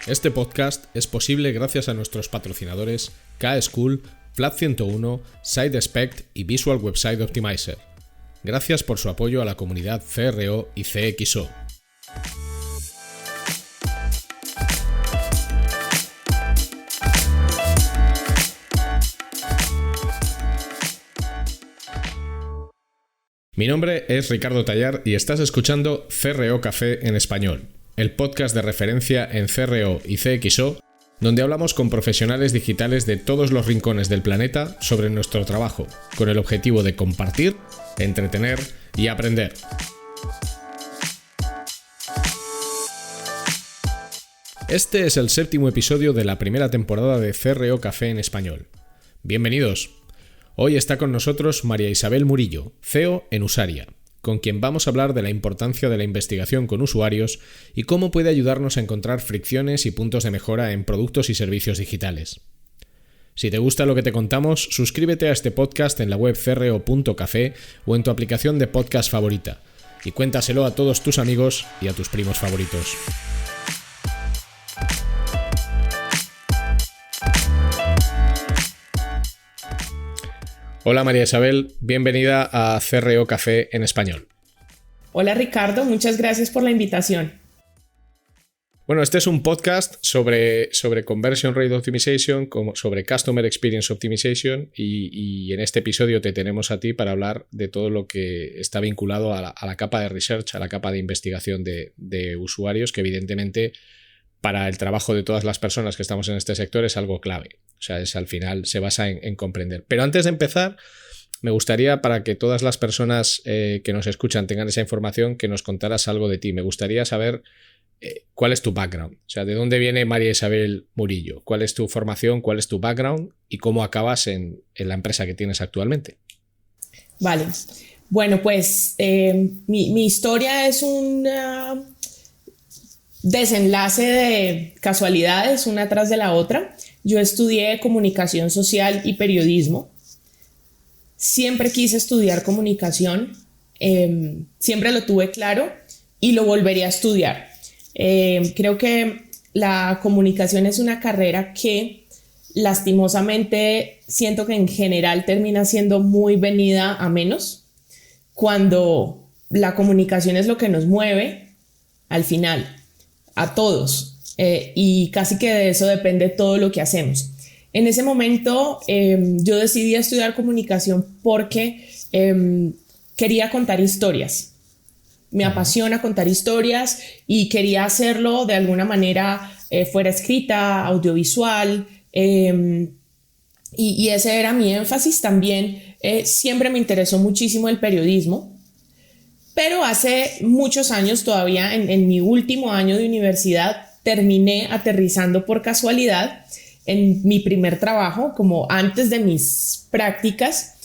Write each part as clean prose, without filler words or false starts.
Este podcast es posible gracias a nuestros patrocinadores K-School, Flat 101, SideSpect y Visual Website Optimizer. Gracias por su apoyo a la comunidad CRO y CXO. Mi nombre es Ricardo Tallar y estás escuchando CRO Café en Español, el podcast de referencia en CRO y CXO, donde hablamos con profesionales digitales de todos los rincones del planeta sobre nuestro trabajo, con el objetivo de compartir, entretener y aprender. Este es el 7º episodio de la primera temporada de CRO Café en Español. Bienvenidos. Hoy está con nosotros María Isabel Murillo, CEO en Usaria, con quien vamos a hablar de la importancia de la investigación con usuarios y cómo puede ayudarnos a encontrar fricciones y puntos de mejora en productos y servicios digitales. Si te gusta lo que te contamos, suscríbete a este podcast en la web cro.café o en tu aplicación de podcast favorita y cuéntaselo a todos tus amigos y a tus primos favoritos. Hola María Isabel, bienvenida a CRO Café en Español. Hola Ricardo, muchas gracias por la invitación. Bueno, este es un podcast sobre Conversion Rate Optimization, sobre Customer Experience Optimization y en este episodio te tenemos a ti para hablar de todo lo que está vinculado a la capa de research, a la capa de investigación de usuarios, que evidentemente para el trabajo de todas las personas que estamos en este sector es algo clave. O sea, al final se basa en comprender. Pero antes de empezar, me gustaría, para que todas las personas que nos escuchan tengan esa información, que nos contaras algo de ti. Me gustaría saber cuál es tu background. O sea, ¿de dónde viene María Isabel Murillo? ¿Cuál es tu formación? ¿Cuál es tu background? ¿Y cómo acabas en la empresa que tienes actualmente? Vale. Bueno, pues mi historia es un desenlace de casualidades, una tras de la otra. Yo estudié comunicación social y periodismo. Siempre quise estudiar comunicación, siempre lo tuve claro y lo volvería a estudiar. Creo que la comunicación es una carrera que lastimosamente siento que en general termina siendo muy venida a menos, cuando la comunicación es lo que nos mueve al final, a todos. Y casi que de eso depende todo lo que hacemos. En ese momento yo decidí estudiar comunicación porque quería contar historias. Me apasiona contar historias y quería hacerlo de alguna manera fuera escrita, audiovisual, y ese era mi énfasis también. Siempre me interesó muchísimo el periodismo. Pero hace muchos años, todavía en mi último año de universidad, terminé aterrizando por casualidad en mi primer trabajo, como antes de mis prácticas,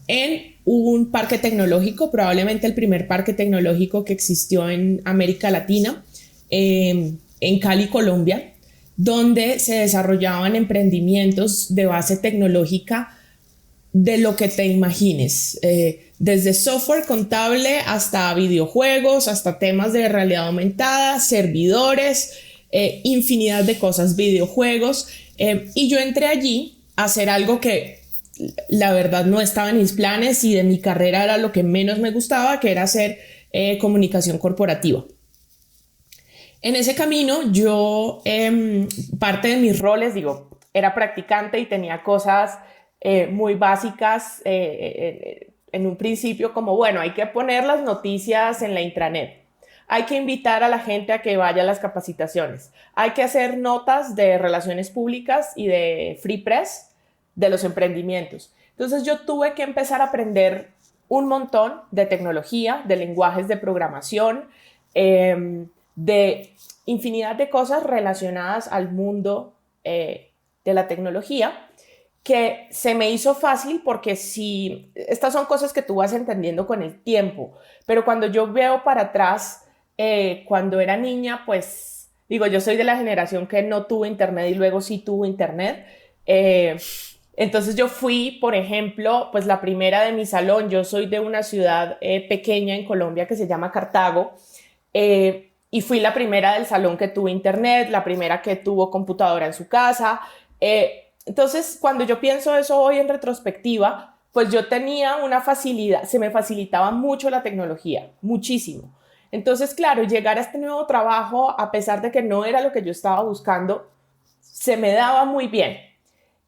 en un parque tecnológico, probablemente el primer parque tecnológico que existió en América Latina, en Cali, Colombia, donde se desarrollaban emprendimientos de base tecnológica de lo que te imagines, desde software contable hasta videojuegos, hasta temas de realidad aumentada, servidores, infinidad de cosas, videojuegos, y yo entré allí a hacer algo que la verdad no estaba en mis planes y de mi carrera era lo que menos me gustaba, que era hacer comunicación corporativa. En ese camino yo, parte de mis roles, era practicante y tenía cosas muy básicas en un principio, como bueno, hay que poner las noticias en la intranet. Hay que invitar a la gente a que vaya a las capacitaciones. Hay que hacer notas de relaciones públicas y de free press de los emprendimientos. Entonces yo tuve que empezar a aprender un montón de tecnología, de lenguajes de programación, de infinidad de cosas relacionadas al mundo de la tecnología, que se me hizo fácil porque si estas son cosas que tú vas entendiendo con el tiempo, pero cuando yo veo para atrás, cuando era niña, pues yo soy de la generación que no tuvo internet y luego sí tuvo internet. Entonces yo fui, por ejemplo, pues la primera de mi salón. Yo soy de una ciudad pequeña en Colombia que se llama Cartago, y fui la primera del salón que tuvo internet, la primera que tuvo computadora en su casa. Entonces, cuando yo pienso eso hoy en retrospectiva, pues yo tenía una facilidad, se me facilitaba mucho la tecnología, muchísimo. Entonces, claro, llegar a este nuevo trabajo, a pesar de que no era lo que yo estaba buscando, se me daba muy bien.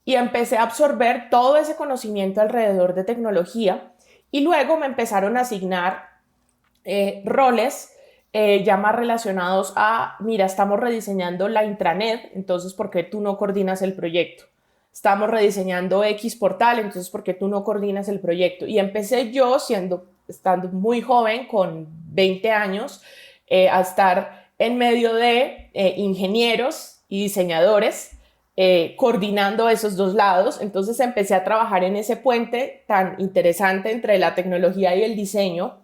Y empecé a absorber todo ese conocimiento alrededor de tecnología y luego me empezaron a asignar roles ya más relacionados a, mira, estamos rediseñando la intranet, entonces, ¿por qué tú no coordinas el proyecto? Estamos rediseñando X portal, entonces, ¿por qué tú no coordinas el proyecto? Y empecé yo, estando muy joven, con 20 años, a estar en medio de ingenieros y diseñadores, coordinando esos dos lados. Entonces empecé a trabajar en ese puente tan interesante entre la tecnología y el diseño,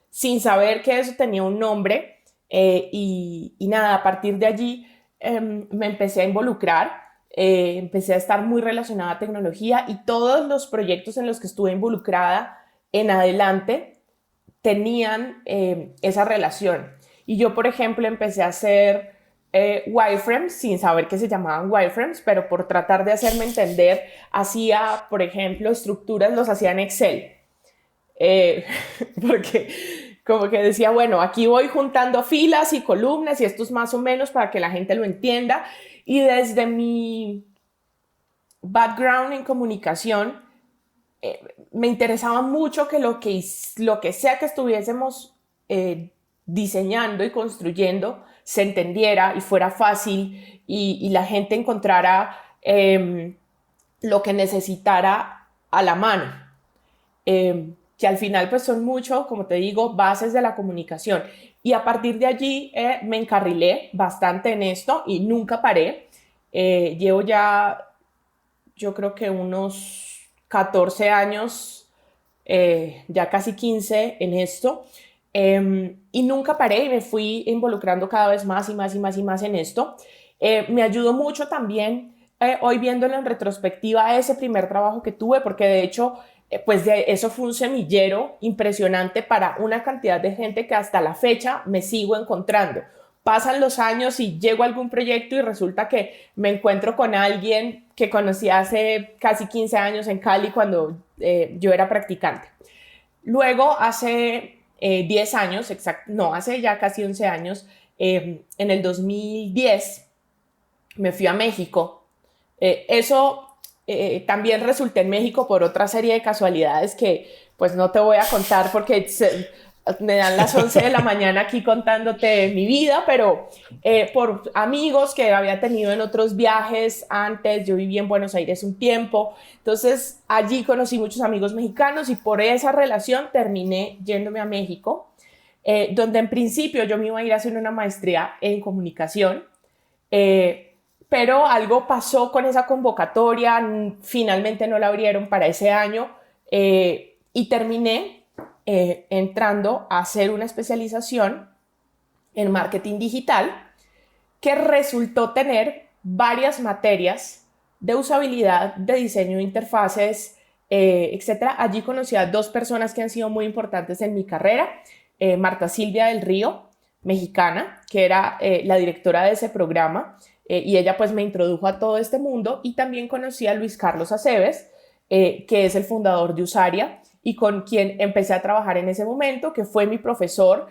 sin saber que eso tenía un nombre, y nada, a partir de allí me empecé a involucrar, empecé a estar muy relacionada a tecnología y todos los proyectos en los que estuve involucrada en adelante tenían esa relación. Y yo, por ejemplo, empecé a hacer wireframes sin saber que se llamaban wireframes, pero por tratar de hacerme entender, hacía, por ejemplo, estructuras, los hacía en Excel. Porque como que decía, bueno, aquí voy juntando filas y columnas y esto es más o menos para que la gente lo entienda. Y desde mi background en comunicación, me interesaba mucho que lo que sea que estuviésemos diseñando y construyendo se entendiera y fuera fácil y la gente encontrara lo que necesitara a la mano. Que al final pues son mucho, como te digo, bases de la comunicación. Y a partir de allí me encarrilé bastante en esto y nunca paré. Llevo ya, yo creo que unos 14 años, ya casi 15 en esto. Y nunca paré y me fui involucrando cada vez más y más y más y más en esto. Me ayudó mucho también, hoy viéndolo en retrospectiva, ese primer trabajo que tuve, porque de hecho pues de eso fue un semillero impresionante para una cantidad de gente que hasta la fecha me sigo encontrando. Pasan los años y llego a algún proyecto y resulta que me encuentro con alguien que conocí hace casi 15 años en Cali cuando yo era practicante. Luego, hace 10 años, hace ya casi 11 años, en el 2010 me fui a México. También resulté en México por otra serie de casualidades que pues no te voy a contar porque me dan las 11 de la mañana aquí contándote mi vida, pero por amigos que había tenido en otros viajes antes. Yo viví en Buenos Aires un tiempo, entonces allí conocí muchos amigos mexicanos y por esa relación terminé yéndome a México, donde en principio yo me iba a ir a hacer una maestría en comunicación, pero algo pasó con esa convocatoria, finalmente no la abrieron para ese año, y terminé entrando a hacer una especialización en marketing digital que resultó tener varias materias de usabilidad, de diseño de interfaces, etc. Allí conocí a dos personas que han sido muy importantes en mi carrera, Marta Silvia del Río, mexicana, que era la directora de ese programa, y ella pues me introdujo a todo este mundo, y también conocí a Luis Carlos Aceves, que es el fundador de Usaria y con quien empecé a trabajar en ese momento, que fue mi profesor.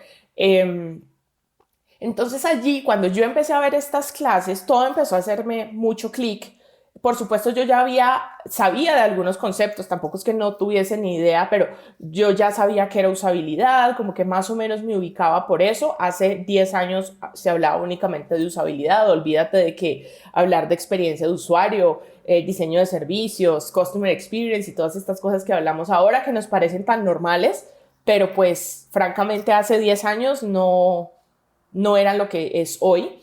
Entonces allí, cuando yo empecé a ver estas clases, todo empezó a hacerme mucho clic. Por supuesto, yo ya sabía de algunos conceptos, tampoco es que no tuviese ni idea, pero yo ya sabía que era usabilidad, como que más o menos me ubicaba por eso. Hace 10 años se hablaba únicamente de usabilidad, olvídate de que hablar de experiencia de usuario, diseño de servicios, customer experience y todas estas cosas que hablamos ahora que nos parecen tan normales, pero pues francamente hace 10 años no eran lo que es hoy.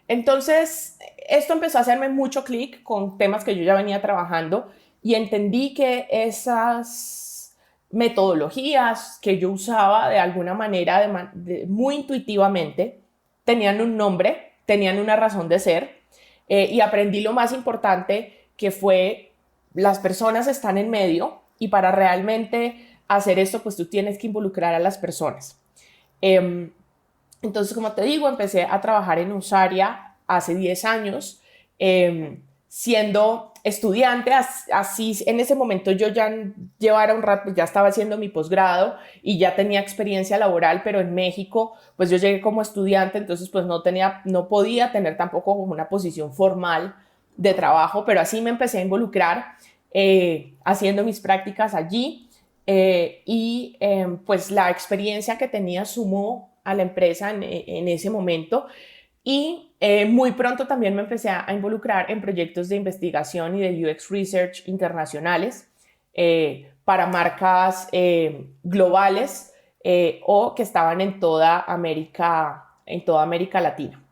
Entonces, esto empezó a hacerme mucho clic con temas que yo ya venía trabajando y entendí que esas metodologías que yo usaba de alguna manera, muy intuitivamente, tenían un nombre, tenían una razón de ser, y aprendí lo más importante, que fue las personas están en medio y para realmente hacer esto, pues tú tienes que involucrar a las personas. Entonces, como te digo, empecé a trabajar en Usaria hace 10 años, siendo estudiante. Así en ese momento yo ya llevara un rato, ya estaba haciendo mi posgrado y ya tenía experiencia laboral, pero en México pues yo llegué como estudiante, entonces pues no podía tener tampoco una posición formal de trabajo, pero así me empecé a involucrar haciendo mis prácticas allí, pues la experiencia que tenía sumó a la empresa en ese momento. Y muy pronto también me empecé a involucrar en proyectos de investigación y de UX Research internacionales para marcas globales o que estaban en toda América Latina.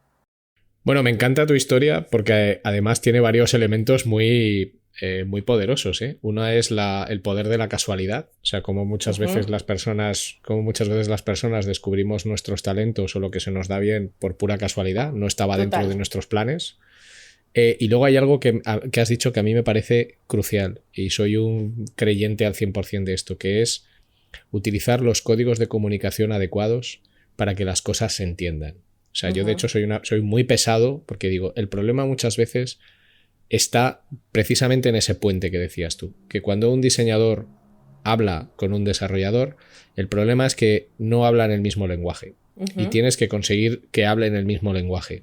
Bueno, me encanta tu historia porque además tiene varios elementos muy poderosos, ¿eh? Uno es el poder de la casualidad, o sea, como muchas veces las personas descubrimos nuestros talentos o lo que se nos da bien por pura casualidad, no estaba dentro de nuestros planes. Y luego hay algo que has dicho que a mí me parece crucial y soy un creyente al 100% de esto, que es utilizar los códigos de comunicación adecuados para que las cosas se entiendan. O sea, yo de hecho soy muy pesado porque digo, el problema muchas veces está precisamente en ese puente que decías tú, que cuando un diseñador habla con un desarrollador, el problema es que no hablan el mismo lenguaje y tienes que conseguir que hablen el mismo lenguaje.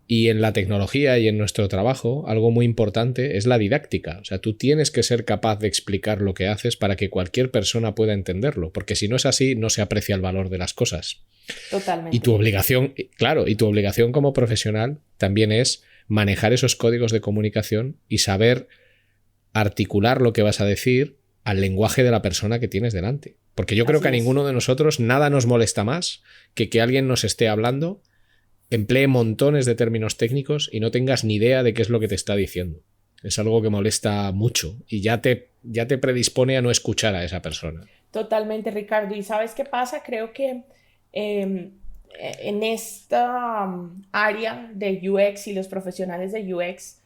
Y en la tecnología y en nuestro trabajo, algo muy importante es la didáctica. O sea, tú tienes que ser capaz de explicar lo que haces para que cualquier persona pueda entenderlo, porque si no es así, no se aprecia el valor de las cosas. Totalmente. Y tu obligación como profesional también es manejar esos códigos de comunicación y saber articular lo que vas a decir al lenguaje de la persona que tienes delante. Porque yo creo que a ninguno de nosotros nada nos molesta más que alguien nos esté hablando, emplee montones de términos técnicos y no tengas ni idea de qué es lo que te está diciendo. Es algo que molesta mucho y ya te predispone a no escuchar a esa persona. Totalmente, Ricardo. ¿Y sabes qué pasa? Creo que en esta área de UX y los profesionales de UX,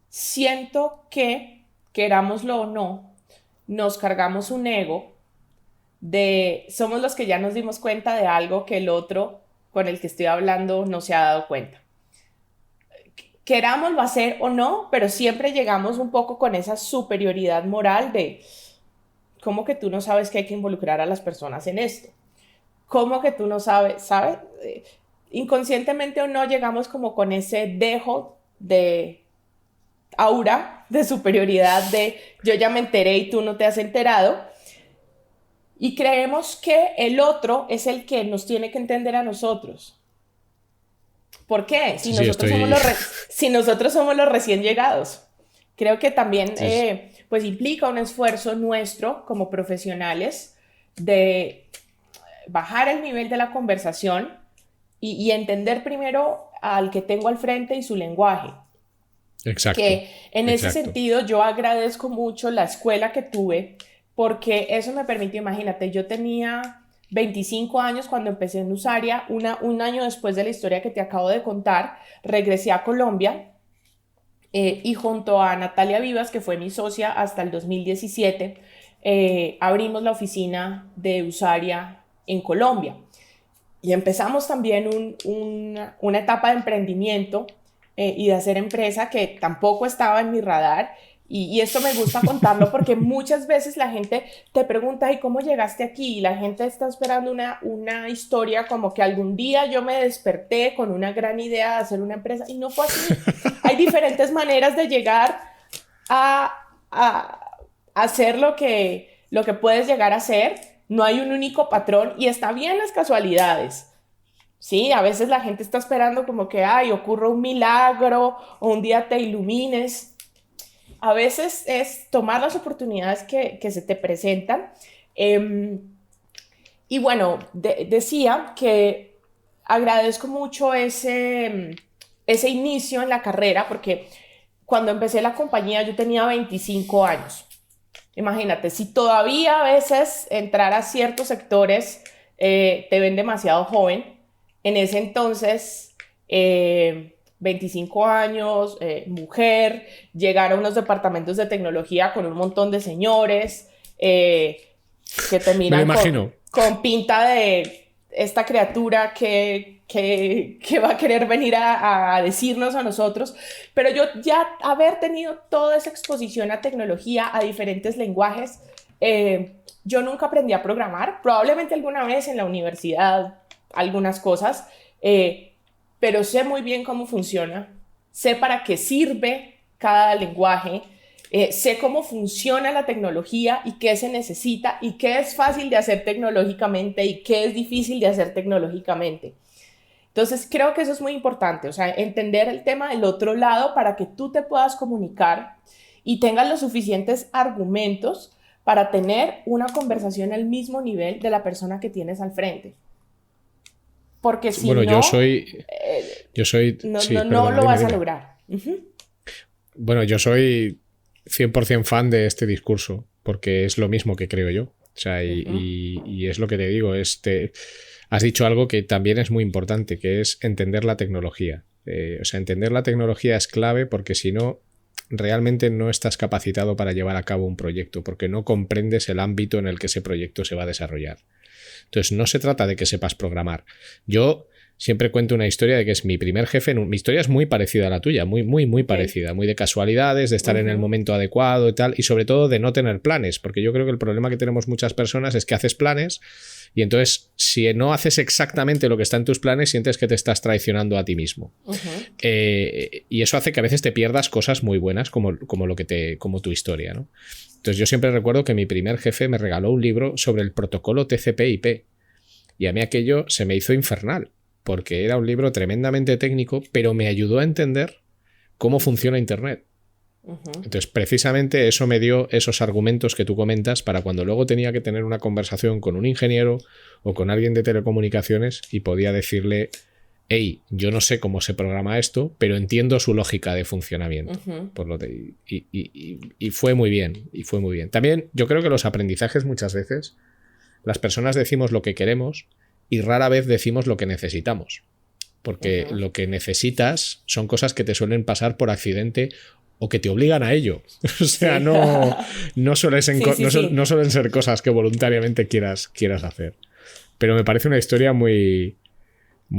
siento que, querámoslo o no, nos cargamos un ego somos los que ya nos dimos cuenta de algo que el otro con el que estoy hablando no se ha dado cuenta. Querámoslo hacer o no, pero siempre llegamos un poco con esa superioridad moral de ¿cómo que tú no sabes que hay que involucrar a las personas en esto? ¿Cómo que tú no sabes? Inconscientemente o no llegamos como con ese dejo de aura de superioridad de yo ya me enteré y tú no te has enterado. Y creemos que el otro es el que nos tiene que entender a nosotros. ¿Por qué? Si nosotros somos los recién llegados. Creo que también pues implica un esfuerzo nuestro como profesionales de bajar el nivel de la conversación y entender primero al que tengo al frente y su lenguaje. Exacto. Que en ese sentido yo agradezco mucho la escuela que tuve, porque eso me permitió, imagínate, yo tenía 25 años cuando empecé en Usaria, un año después de la historia que te acabo de contar, regresé a Colombia y junto a Natalia Vivas, que fue mi socia hasta el 2017, abrimos la oficina de Usaria en Colombia. Y empezamos también una etapa de emprendimiento y de hacer empresa que tampoco estaba en mi radar. Y esto me gusta contarlo porque muchas veces la gente te pregunta, ¿y cómo llegaste aquí? Y la gente está esperando una historia como que algún día yo me desperté con una gran idea de hacer una empresa y no fue así. Hay diferentes maneras de llegar a hacer lo que puedes llegar a hacer. No hay un único patrón y está bien las casualidades. Sí, a veces la gente está esperando como que ocurra un milagro o un día te ilumines. A veces es tomar las oportunidades que se te presentan. Y bueno, decía que agradezco mucho ese inicio en la carrera, porque cuando empecé la compañía yo tenía 25 años. Imagínate, si todavía a veces entrar a ciertos sectores te ven demasiado joven, en ese entonces 25 años, mujer, llegar a unos departamentos de tecnología con un montón de señores que te miran con pinta de esta criatura que va a querer venir a decirnos a nosotros, pero yo ya haber tenido toda esa exposición a tecnología, a diferentes lenguajes, yo nunca aprendí a programar, probablemente alguna vez en la universidad, algunas cosas, pero sé muy bien cómo funciona, sé para qué sirve cada lenguaje, sé cómo funciona la tecnología y qué se necesita y qué es fácil de hacer tecnológicamente y qué es difícil de hacer tecnológicamente. Entonces creo que eso es muy importante, o sea, entender el tema del otro lado para que tú te puedas comunicar y tengas los suficientes argumentos para tener una conversación al mismo nivel de la persona que tienes al frente. Porque si bueno, no, sí, no lo dime, vas a dime. lograr. Uh-huh. Bueno, yo soy 100% fan de este discurso, porque es lo mismo que creo yo. O sea, y es lo que te digo, has dicho algo que también es muy importante, que es entender la tecnología. O sea, entender la tecnología es clave porque si no, realmente no estás capacitado para llevar a cabo un proyecto, porque no comprendes el ámbito en el que ese proyecto se va a desarrollar. Entonces, no se trata de que sepas programar. Yo siempre cuento una historia de que es mi primer jefe. Mi historia es muy parecida a la tuya, muy parecida, muy de casualidades, de estar en el momento adecuado y tal, y sobre todo de no tener planes, porque yo creo que el problema que tenemos muchas personas es que haces planes y entonces si no haces exactamente lo que está en tus planes, sientes que te estás traicionando a ti mismo. Y eso hace que a veces te pierdas cosas muy buenas como tu historia, ¿no? Entonces yo siempre recuerdo que mi primer jefe me regaló un libro sobre el protocolo TCP/IP y a mí aquello se me hizo infernal porque era un libro tremendamente técnico, pero me ayudó a entender cómo funciona Internet. Entonces precisamente eso me dio esos argumentos que tú comentas para cuando luego tenía que tener una conversación con un ingeniero o con alguien de telecomunicaciones y podía decirle: hey, yo no sé cómo se programa esto, pero entiendo su lógica de funcionamiento. Y fue muy bien, También yo creo que los aprendizajes muchas veces, las personas decimos lo que queremos y rara vez decimos lo que necesitamos. Porque lo que necesitas son cosas que te suelen pasar por accidente o que te obligan a ello. O sea, no suelen ser cosas que voluntariamente quieras hacer. Pero me parece una historia muy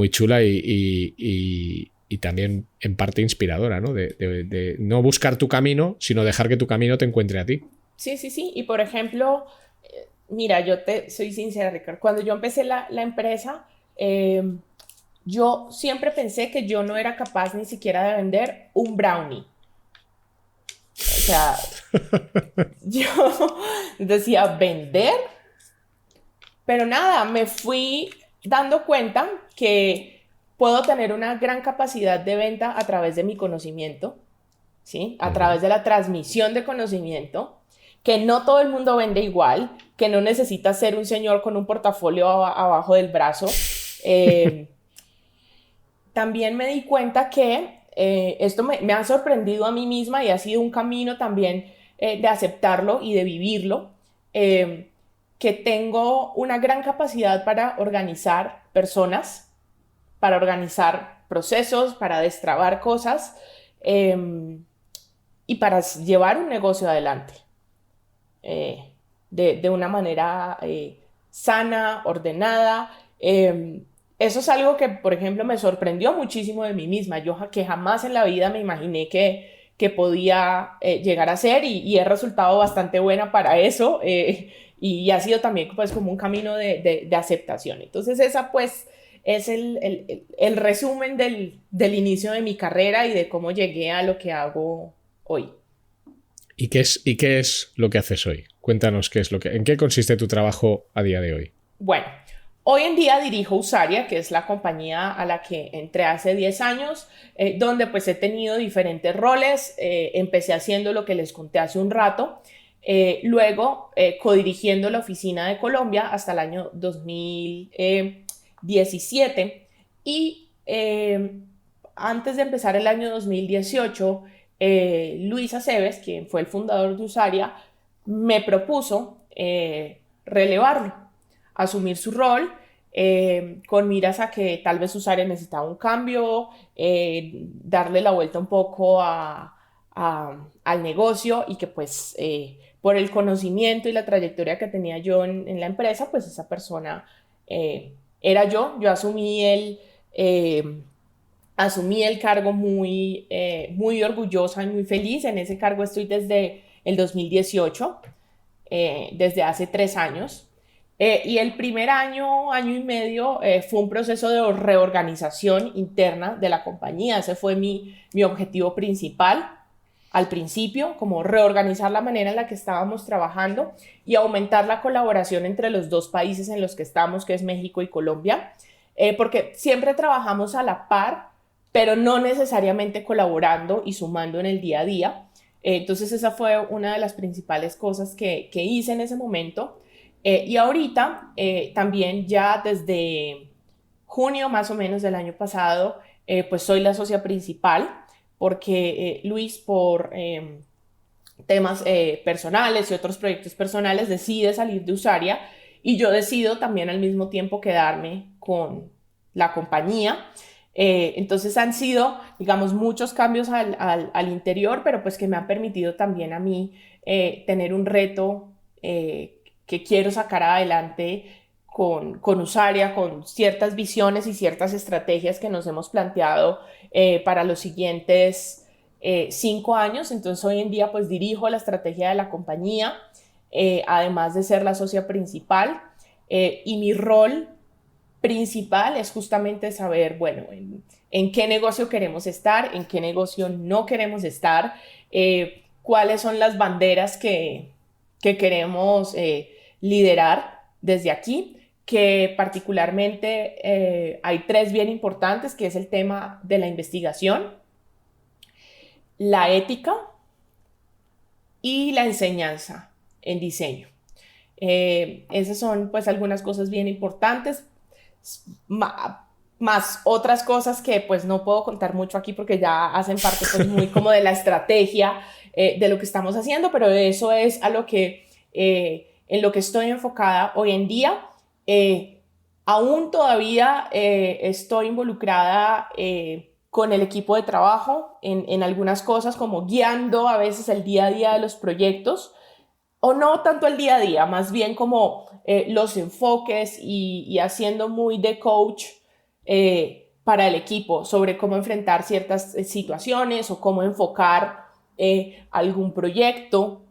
chula y también en parte inspiradora, ¿no? De no buscar tu camino, sino dejar que tu camino te encuentre a ti. Sí. Y por ejemplo, mira, yo te soy sincera, Ricardo. Cuando yo empecé la empresa, yo siempre pensé que yo no era capaz ni siquiera de vender un brownie. O sea, yo decía, ¿vender? Pero nada, me fui dando cuenta que puedo tener una gran capacidad de venta a través de mi conocimiento, ¿sí? A través de la transmisión de conocimiento, que no todo el mundo vende igual, que no necesitas ser un señor con un portafolio abajo del brazo. También me di cuenta que esto me ha sorprendido a mí misma y ha sido un camino también de aceptarlo y de vivirlo, que tengo una gran capacidad para organizar personas, para organizar procesos, para destrabar cosas y para llevar un negocio adelante de una manera sana, ordenada. Eso es algo que, por ejemplo, me sorprendió muchísimo de mí misma. Yo que jamás en la vida me imaginé que podía llegar a ser y he resultado bastante buena para eso y ha sido también pues como un camino de aceptación. Entonces esa pues es el resumen del inicio de mi carrera y de cómo llegué a lo que hago hoy. ¿Y qué es lo que haces hoy? Cuéntanos en qué consiste tu trabajo a día de hoy. Bueno, hoy en día dirijo Usaria, que es la compañía a la que entré hace 10 años, donde pues he tenido diferentes roles. Empecé haciendo lo que les conté hace un rato, luego codirigiendo la oficina de Colombia hasta el año 2017 y antes de empezar el año 2018, Luis Aceves, quien fue el fundador de Usaria, me propuso relevarlo, asumir su rol, con miras a que tal vez Usaria necesitaba un cambio, darle la vuelta un poco al negocio y que pues por el conocimiento y la trayectoria que tenía yo en la empresa, pues esa persona era yo asumí el cargo muy orgullosa y muy feliz. En ese cargo estoy desde el 2018, desde hace 3 años. Y el primer año y medio fue un proceso de reorganización interna de la compañía. Ese fue mi objetivo principal al principio, como reorganizar la manera en la que estábamos trabajando y aumentar la colaboración entre los dos países en los que estamos, que es México y Colombia, porque siempre trabajamos a la par, pero no necesariamente colaborando y sumando en el día a día. Entonces esa fue una de las principales cosas que hice en ese momento. Y ahorita también ya desde junio más o menos del año pasado, pues soy la socia principal porque Luis por temas personales y otros proyectos personales decide salir de Usaria y yo decido también al mismo tiempo quedarme con la compañía. Entonces han sido, digamos, muchos cambios al interior, pero pues que me han permitido también a mí tener un reto que quiero sacar adelante con Usaria, con ciertas visiones y ciertas estrategias que nos hemos planteado para los siguientes 5 años. Entonces hoy en día pues dirijo la estrategia de la compañía, además de ser la socia principal, y mi rol principal es justamente saber, bueno, en qué negocio queremos estar, en qué negocio no queremos estar, cuáles son las banderas que queremos liderar desde aquí, que particularmente hay 3 bien importantes, que es el tema de la investigación, la ética y la enseñanza en diseño. Esas son pues algunas cosas bien importantes, más otras cosas que pues no puedo contar mucho aquí porque ya hacen parte pues muy como de la estrategia de lo que estamos haciendo, pero eso es a lo que en lo que estoy enfocada hoy en día. Aún todavía estoy involucrada con el equipo de trabajo en algunas cosas, como guiando a veces el día a día de los proyectos, o no tanto el día a día, más bien como los enfoques y haciendo muy de coach para el equipo sobre cómo enfrentar ciertas situaciones o cómo enfocar algún proyecto.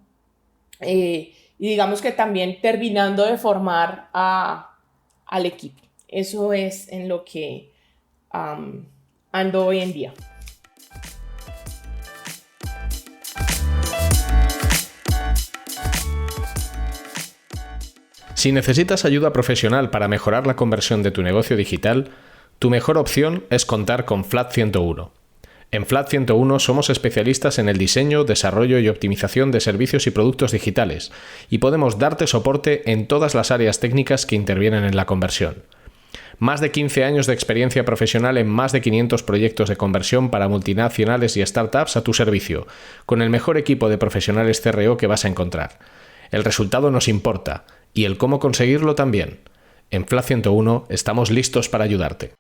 Y digamos que también terminando de formar al equipo. Eso es en lo que ando hoy en día. Si necesitas ayuda profesional para mejorar la conversión de tu negocio digital, tu mejor opción es contar con Flat 101. En Flat 101 somos especialistas en el diseño, desarrollo y optimización de servicios y productos digitales y podemos darte soporte en todas las áreas técnicas que intervienen en la conversión. Más de 15 años de experiencia profesional en más de 500 proyectos de conversión para multinacionales y startups a tu servicio, con el mejor equipo de profesionales CRO que vas a encontrar. El resultado nos importa y el cómo conseguirlo también. En Flat 101 estamos listos para ayudarte.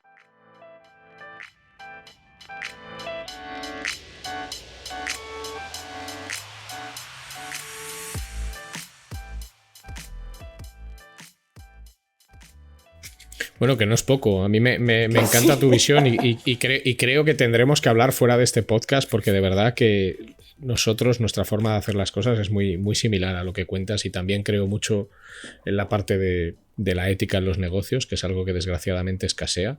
Bueno, que no es poco. A mí me encanta tu visión y creo que tendremos que hablar fuera de este podcast porque de verdad que nuestra forma de hacer las cosas es muy, muy similar a lo que cuentas y también creo mucho en la parte de la ética en los negocios, que es algo que desgraciadamente escasea,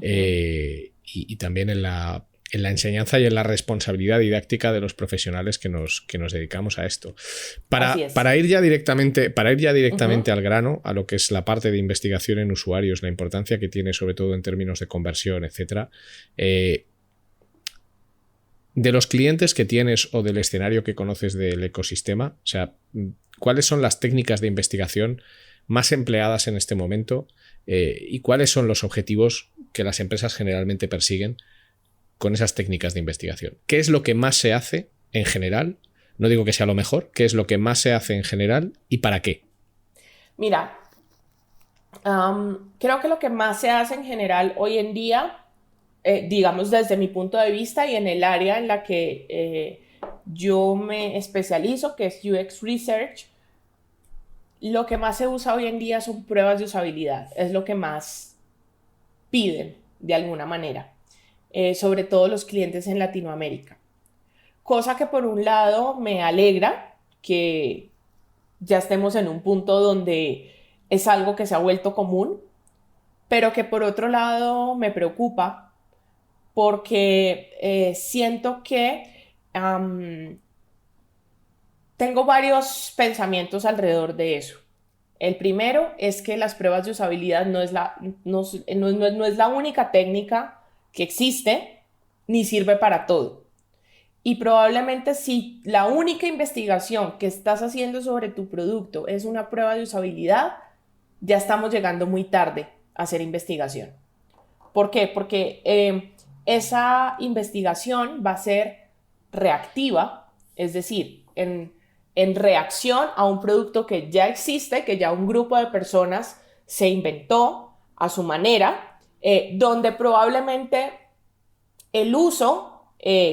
y también en la enseñanza y en la responsabilidad didáctica de los profesionales que nos dedicamos a esto. Para ir ya directamente al grano, a lo que es la parte de investigación en usuarios, la importancia que tiene sobre todo en términos de conversión, etcétera. De los clientes que tienes o del escenario que conoces del ecosistema, o sea, ¿cuáles son las técnicas de investigación más empleadas en este momento y cuáles son los objetivos que las empresas generalmente persiguen con esas técnicas de investigación? ¿Qué es lo que más se hace en general? No digo que sea lo mejor, ¿qué es lo que más se hace en general y para qué? Mira, creo que lo que más se hace en general hoy en día, digamos desde mi punto de vista y en el área en la que yo me especializo, que es UX Research, lo que más se usa hoy en día son pruebas de usabilidad. Es lo que más piden de alguna manera, sobre todo los clientes en Latinoamérica. Cosa que por un lado me alegra que ya estemos en un punto donde es algo que se ha vuelto común, pero que por otro lado me preocupa porque siento que tengo varios pensamientos alrededor de eso. El primero es que las pruebas de usabilidad no es la única técnica que existe ni sirve para todo. Y probablemente si la única investigación que estás haciendo sobre tu producto es una prueba de usabilidad, ya estamos llegando muy tarde a hacer investigación. ¿Por qué? Porque esa investigación va a ser reactiva, es decir, en reacción a un producto que ya existe, que ya un grupo de personas se inventó a su manera, donde probablemente el uso,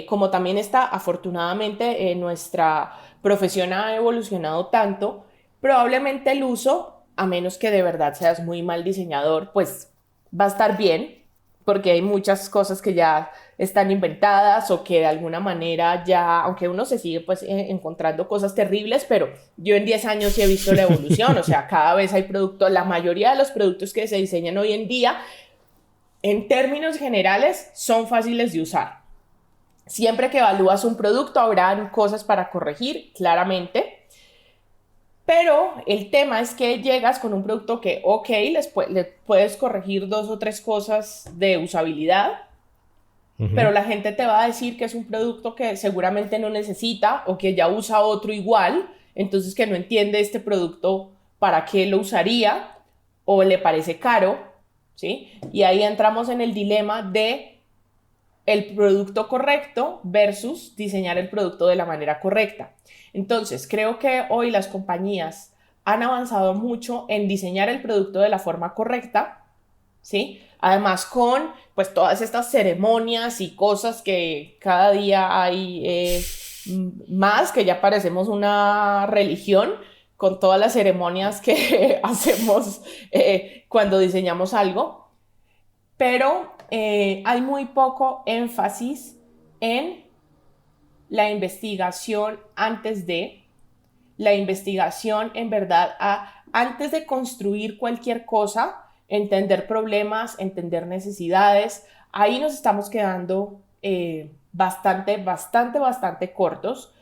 como también está afortunadamente nuestra profesión ha evolucionado tanto, probablemente el uso, a menos que de verdad seas muy mal diseñador, pues va a estar bien, porque hay muchas cosas que ya están inventadas o que de alguna manera ya, aunque uno se sigue pues encontrando cosas terribles, pero yo en 10 años sí he visto la evolución, o sea, cada vez hay productos, la mayoría de los productos que se diseñan hoy en día, en términos generales, son fáciles de usar. Siempre que evalúas un producto habrá cosas para corregir, claramente. Pero el tema es que llegas con un producto que, ok, le puedes corregir 2 o 3 cosas de usabilidad, pero la gente te va a decir que es un producto que seguramente no necesita o que ya usa otro igual, entonces que no entiende este producto para qué lo usaría o le parece caro, ¿sí? Y ahí entramos en el dilema de el producto correcto versus diseñar el producto de la manera correcta. Entonces, creo que hoy las compañías han avanzado mucho en diseñar el producto de la forma correcta, ¿sí? Además con pues todas estas ceremonias y cosas que cada día hay más, que ya parecemos una religión con todas las ceremonias que hacemos cuando diseñamos algo, pero hay muy poco énfasis en la investigación antes de, la investigación en verdad antes de construir cualquier cosa, entender problemas, entender necesidades. Ahí nos estamos quedando bastante cortos.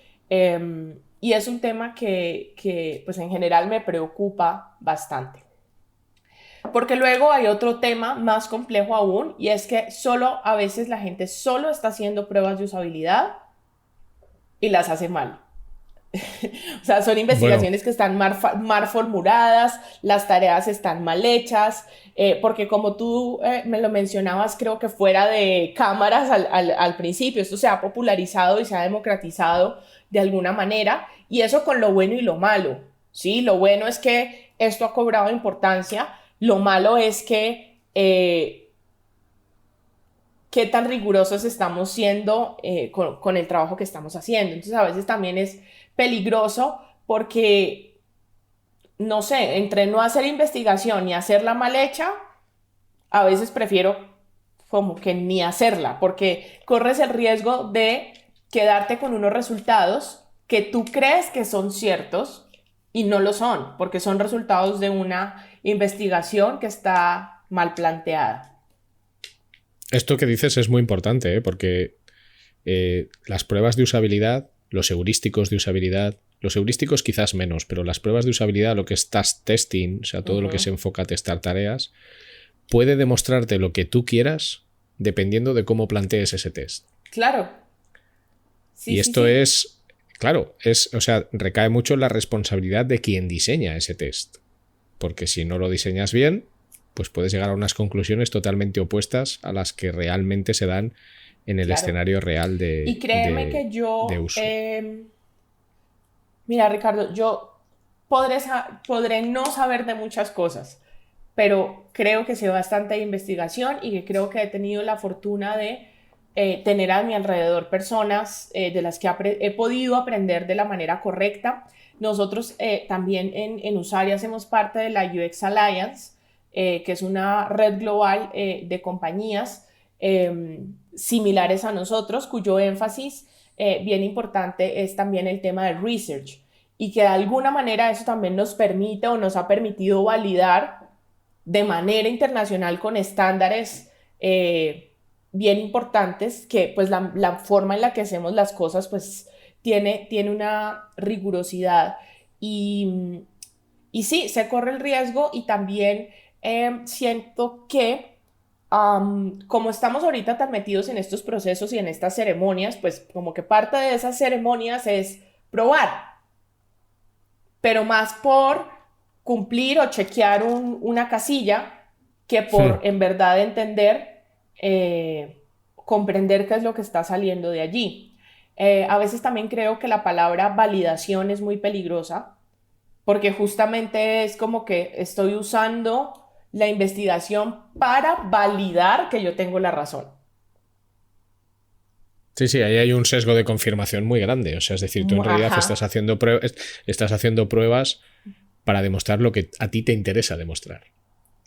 Y es un tema que pues en general me preocupa bastante. Porque luego hay otro tema más complejo aún, y es que a veces la gente solo está haciendo pruebas de usabilidad y las hace mal. O sea, son investigaciones que están mal formuladas, las tareas están mal hechas, porque como tú me lo mencionabas, creo que fuera de cámaras al principio, esto se ha popularizado y se ha democratizado de alguna manera, y eso con lo bueno y lo malo, ¿sí? Lo bueno es que esto ha cobrado importancia, lo malo es que qué tan rigurosos estamos siendo con el trabajo que estamos haciendo. Entonces a veces también es peligroso porque, no sé, entre no hacer investigación y hacerla mal hecha, a veces prefiero como que ni hacerla, porque corres el riesgo de quedarte con unos resultados que tú crees que son ciertos y no lo son, porque son resultados de una investigación que está mal planteada. Esto que dices es muy importante, porque las pruebas de usabilidad, los heurísticos de usabilidad, los heurísticos quizás menos, pero las pruebas de usabilidad, lo que es task testing, o sea, todo lo que se enfoca a testar tareas, puede demostrarte lo que tú quieras dependiendo de cómo plantees ese test. Claro. Sí, y esto es, claro, o sea, recae mucho en la responsabilidad de quien diseña ese test. Porque si no lo diseñas bien, pues puedes llegar a unas conclusiones totalmente opuestas a las que realmente se dan en el escenario real de uso. Y créeme que yo, mira, Ricardo, yo podré no saber de muchas cosas, pero creo que sé bastante de investigación y que creo que he tenido la fortuna de tener a mi alrededor personas de las que he podido aprender de la manera correcta. Nosotros también en Usaria hacemos parte de la UX Alliance, que es una red global de compañías similares a nosotros, cuyo énfasis bien importante es también el tema de research, y que de alguna manera eso también nos permite o nos ha permitido validar de manera internacional con estándares bien importantes, que pues la forma en la que hacemos las cosas pues tiene una rigurosidad y sí, se corre el riesgo. Y también siento que como estamos ahorita tan metidos en estos procesos y en estas ceremonias, pues como que parte de esas ceremonias es probar, pero más por cumplir o chequear una casilla que por en verdad entender, comprender qué es lo que está saliendo de allí. A veces también creo que la palabra validación es muy peligrosa, porque justamente es como que estoy usando la investigación para validar que yo tengo la razón. Sí, sí, ahí hay un sesgo de confirmación muy grande. O sea, es decir, tú en realidad estás haciendo pruebas para demostrar lo que a ti te interesa demostrar.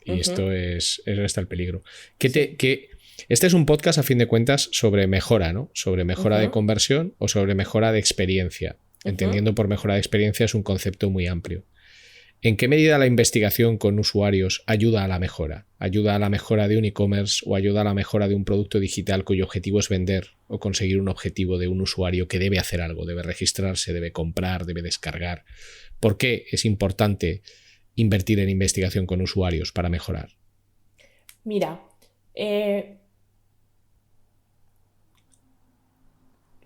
Y esto está el peligro. Este es un podcast, a fin de cuentas, sobre mejora, ¿no? Sobre mejora de conversión o sobre mejora de experiencia. Entendiendo por mejora de experiencia es un concepto muy amplio. ¿En qué medida la investigación con usuarios ayuda a la mejora? ¿Ayuda a la mejora de un e-commerce o ayuda a la mejora de un producto digital cuyo objetivo es vender o conseguir un objetivo de un usuario que debe hacer algo, debe registrarse, debe comprar, debe descargar? ¿Por qué es importante invertir en investigación con usuarios para mejorar? Mira,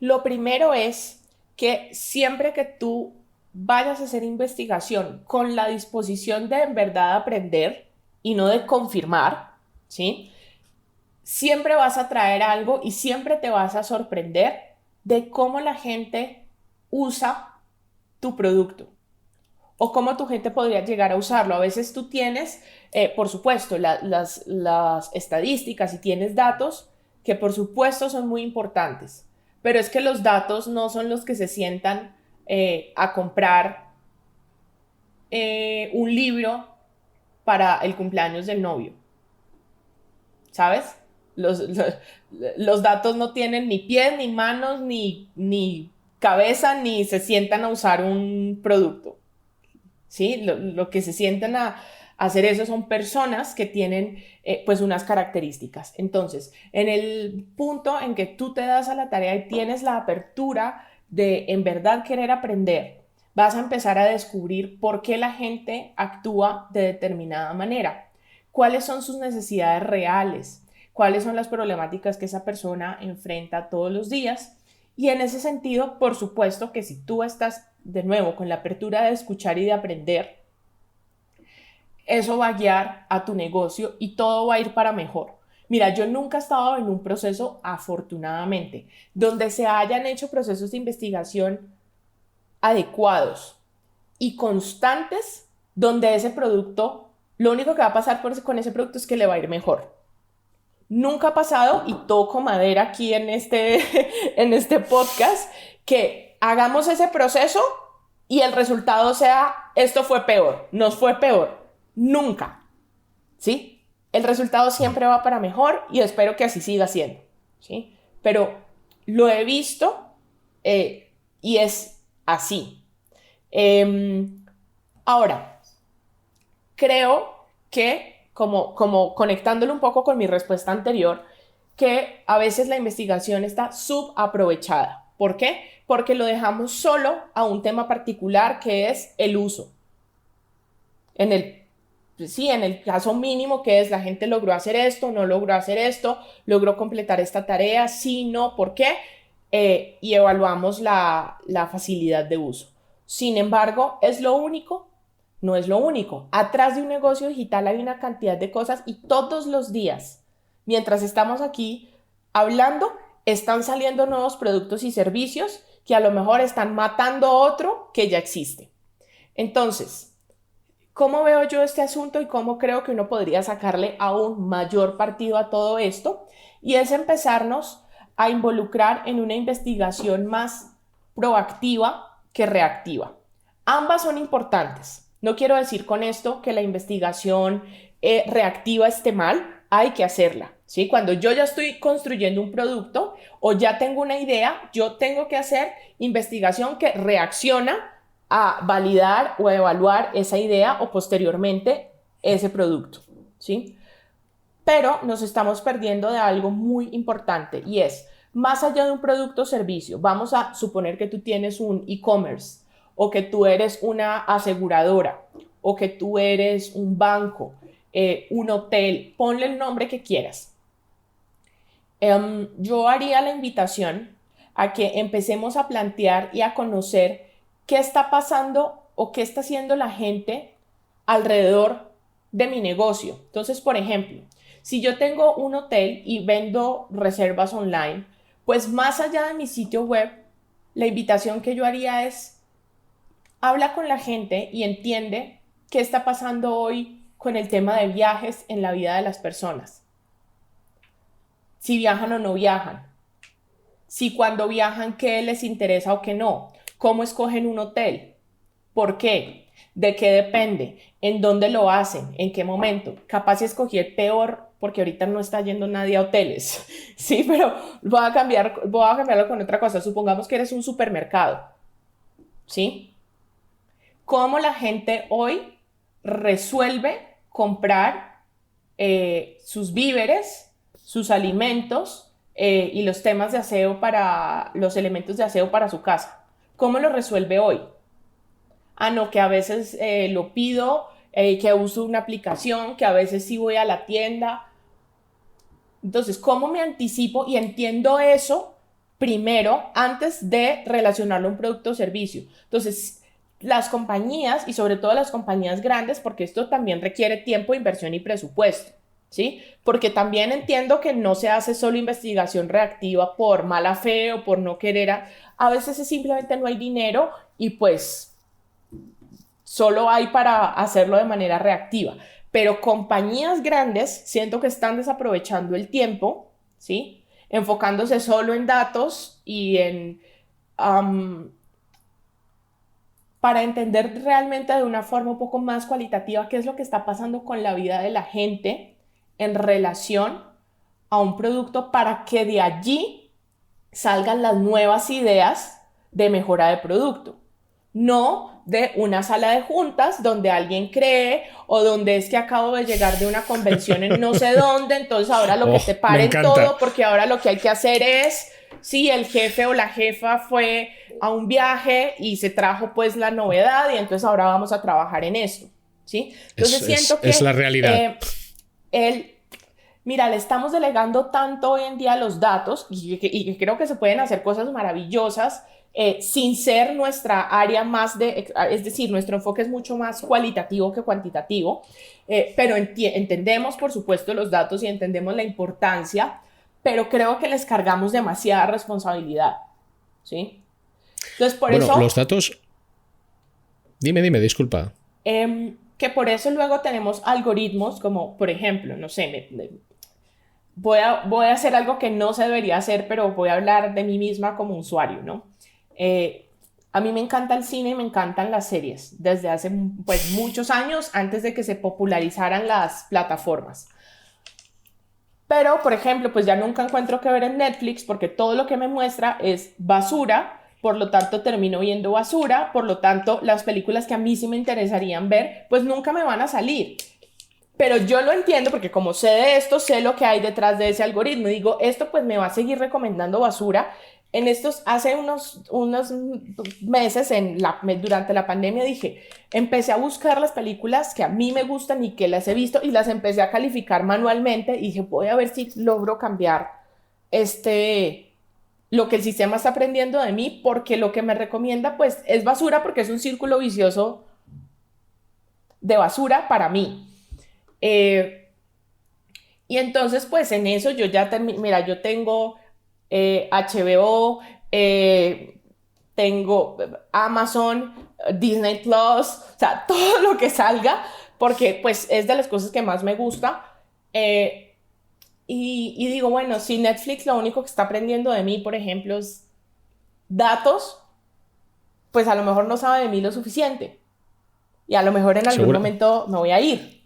lo primero es que siempre que tú vayas a hacer investigación con la disposición de en verdad aprender y no de confirmar, ¿sí? Siempre vas a traer algo y siempre te vas a sorprender de cómo la gente usa tu producto o cómo tu gente podría llegar a usarlo. A veces tú tienes, por supuesto, las estadísticas y tienes datos que por supuesto son muy importantes, pero es que los datos no son los que se sientan a comprar un libro para el cumpleaños del novio, ¿sabes? Los datos no tienen ni pies, ni manos, ni cabeza, ni se sientan a usar un producto, ¿sí? Lo que se sientan a hacer eso son personas que tienen pues unas características. Entonces, en el punto en que tú te das a la tarea y tienes la apertura de en verdad querer aprender, vas a empezar a descubrir por qué la gente actúa de determinada manera, cuáles son sus necesidades reales, cuáles son las problemáticas que esa persona enfrenta todos los días. Y en ese sentido, por supuesto que si tú estás de nuevo con la apertura de escuchar y de aprender, eso va a guiar a tu negocio y todo va a ir para mejor. Mira, yo nunca he estado en un proceso, afortunadamente, donde se hayan hecho procesos de investigación adecuados y constantes, donde ese producto, lo único que va a pasar con ese producto es que le va a ir mejor. Nunca ha pasado, y toco madera aquí en este podcast, que hagamos ese proceso y el resultado sea, esto fue peor, nos fue peor. Nunca, ¿sí? El resultado siempre va para mejor y espero que así siga siendo, ¿sí? Pero lo he visto y es así. Ahora, creo que, como conectándolo un poco con mi respuesta anterior, que a veces la investigación está subaprovechada. ¿Por qué? Porque lo dejamos solo a un tema particular que es el uso. En el caso mínimo, que es la gente logró hacer esto, no logró hacer esto, logró completar esta tarea, sí, no, ¿por qué? Y evaluamos la facilidad de uso. Sin embargo, ¿es lo único? No es lo único. Atrás de un negocio digital hay una cantidad de cosas y todos los días, mientras estamos aquí hablando, están saliendo nuevos productos y servicios que a lo mejor están matando otro que ya existe. Entonces, ¿cómo veo yo este asunto y cómo creo que uno podría sacarle aún mayor partido a todo esto? Y es empezarnos a involucrar en una investigación más proactiva que reactiva. Ambas son importantes. No quiero decir con esto que la investigación reactiva esté mal, hay que hacerla, ¿sí? Cuando yo ya estoy construyendo un producto o ya tengo una idea, yo tengo que hacer investigación que reacciona a validar o evaluar esa idea o posteriormente ese producto, ¿sí? Pero nos estamos perdiendo de algo muy importante y es, más allá de un producto o servicio, vamos a suponer que tú tienes un e-commerce o que tú eres una aseguradora o que tú eres un banco, un hotel, ponle el nombre que quieras. Yo haría la invitación a que empecemos a plantear y a conocer qué está pasando o qué está haciendo la gente alrededor de mi negocio. Entonces, por ejemplo, si yo tengo un hotel y vendo reservas online, pues más allá de mi sitio web, la invitación que yo haría es habla con la gente y entiende qué está pasando hoy con el tema de viajes en la vida de las personas. Si viajan o no viajan. Si cuando viajan, qué les interesa o qué no. ¿Cómo escogen un hotel? ¿Por qué? ¿De qué depende? ¿En dónde lo hacen? ¿En qué momento? Capaz si escogí el peor porque ahorita no está yendo nadie a hoteles. Sí, pero voy a cambiarlo con otra cosa. Supongamos que eres un supermercado. ¿Sí? ¿Cómo la gente hoy resuelve comprar sus víveres, sus alimentos y los temas de aseo los elementos de aseo para su casa? ¿Cómo lo resuelve hoy? Ah, no, que a veces lo pido, que uso una aplicación, que a veces sí voy a la tienda. Entonces, ¿cómo me anticipo y entiendo eso primero antes de relacionarlo a un producto o servicio? Entonces, las compañías y sobre todo las compañías grandes, porque esto también requiere tiempo, inversión y presupuesto, ¿sí? Porque también entiendo que no se hace solo investigación reactiva por mala fe o por no querer. A veces simplemente no hay dinero y pues solo hay para hacerlo de manera reactiva. Pero compañías grandes siento que están desaprovechando el tiempo, ¿sí? Enfocándose solo en datos y en para entender realmente de una forma un poco más cualitativa qué es lo que está pasando con la vida de la gente en relación a un producto para que de allí salgan las nuevas ideas de mejora de producto. No de una sala de juntas donde alguien cree o donde es que acabo de llegar de una convención en no sé dónde, entonces ahora lo que te paren todo porque ahora lo que hay que hacer es, sí, el jefe o la jefa fue a un viaje y se trajo pues la novedad y entonces ahora vamos a trabajar en esto, ¿sí? Entonces siento que es la realidad. Mira, le estamos delegando tanto hoy en día los datos y creo que se pueden hacer cosas maravillosas sin ser nuestra área más es decir, nuestro enfoque es mucho más cualitativo que cuantitativo, pero entendemos, por supuesto, los datos y entendemos la importancia, pero creo que les cargamos demasiada responsabilidad, ¿sí? Entonces, por eso... los datos... Dime, disculpa. Que por eso luego tenemos algoritmos como, por ejemplo, no sé, voy a hacer algo que no se debería hacer, pero voy a hablar de mí misma como usuario, ¿no? A mí me encanta el cine y me encantan las series desde hace pues, muchos años antes de que se popularizaran las plataformas. Pero, por ejemplo, pues ya nunca encuentro qué ver en Netflix porque todo lo que me muestra es basura, por lo tanto termino viendo basura, por lo tanto las películas que a mí sí me interesarían ver, pues nunca me van a salir. Pero yo lo entiendo porque como sé de esto, sé lo que hay detrás de ese algoritmo. Digo, esto pues me va a seguir recomendando basura. Hace unos meses, durante la pandemia, empecé a buscar las películas que a mí me gustan y que las he visto y las empecé a calificar manualmente y dije, voy a ver si logro cambiar lo que el sistema está aprendiendo de mí, porque lo que me recomienda pues es basura porque es un círculo vicioso de basura para mí. Y entonces pues en eso yo ya mira, yo tengo HBO, tengo Amazon, Disney Plus, o sea, todo lo que salga, porque pues es de las cosas que más me gusta. Y digo, bueno, si Netflix lo único que está aprendiendo de mí, por ejemplo, es datos, pues a lo mejor no sabe de mí lo suficiente. Y a lo mejor en algún momento me voy a ir.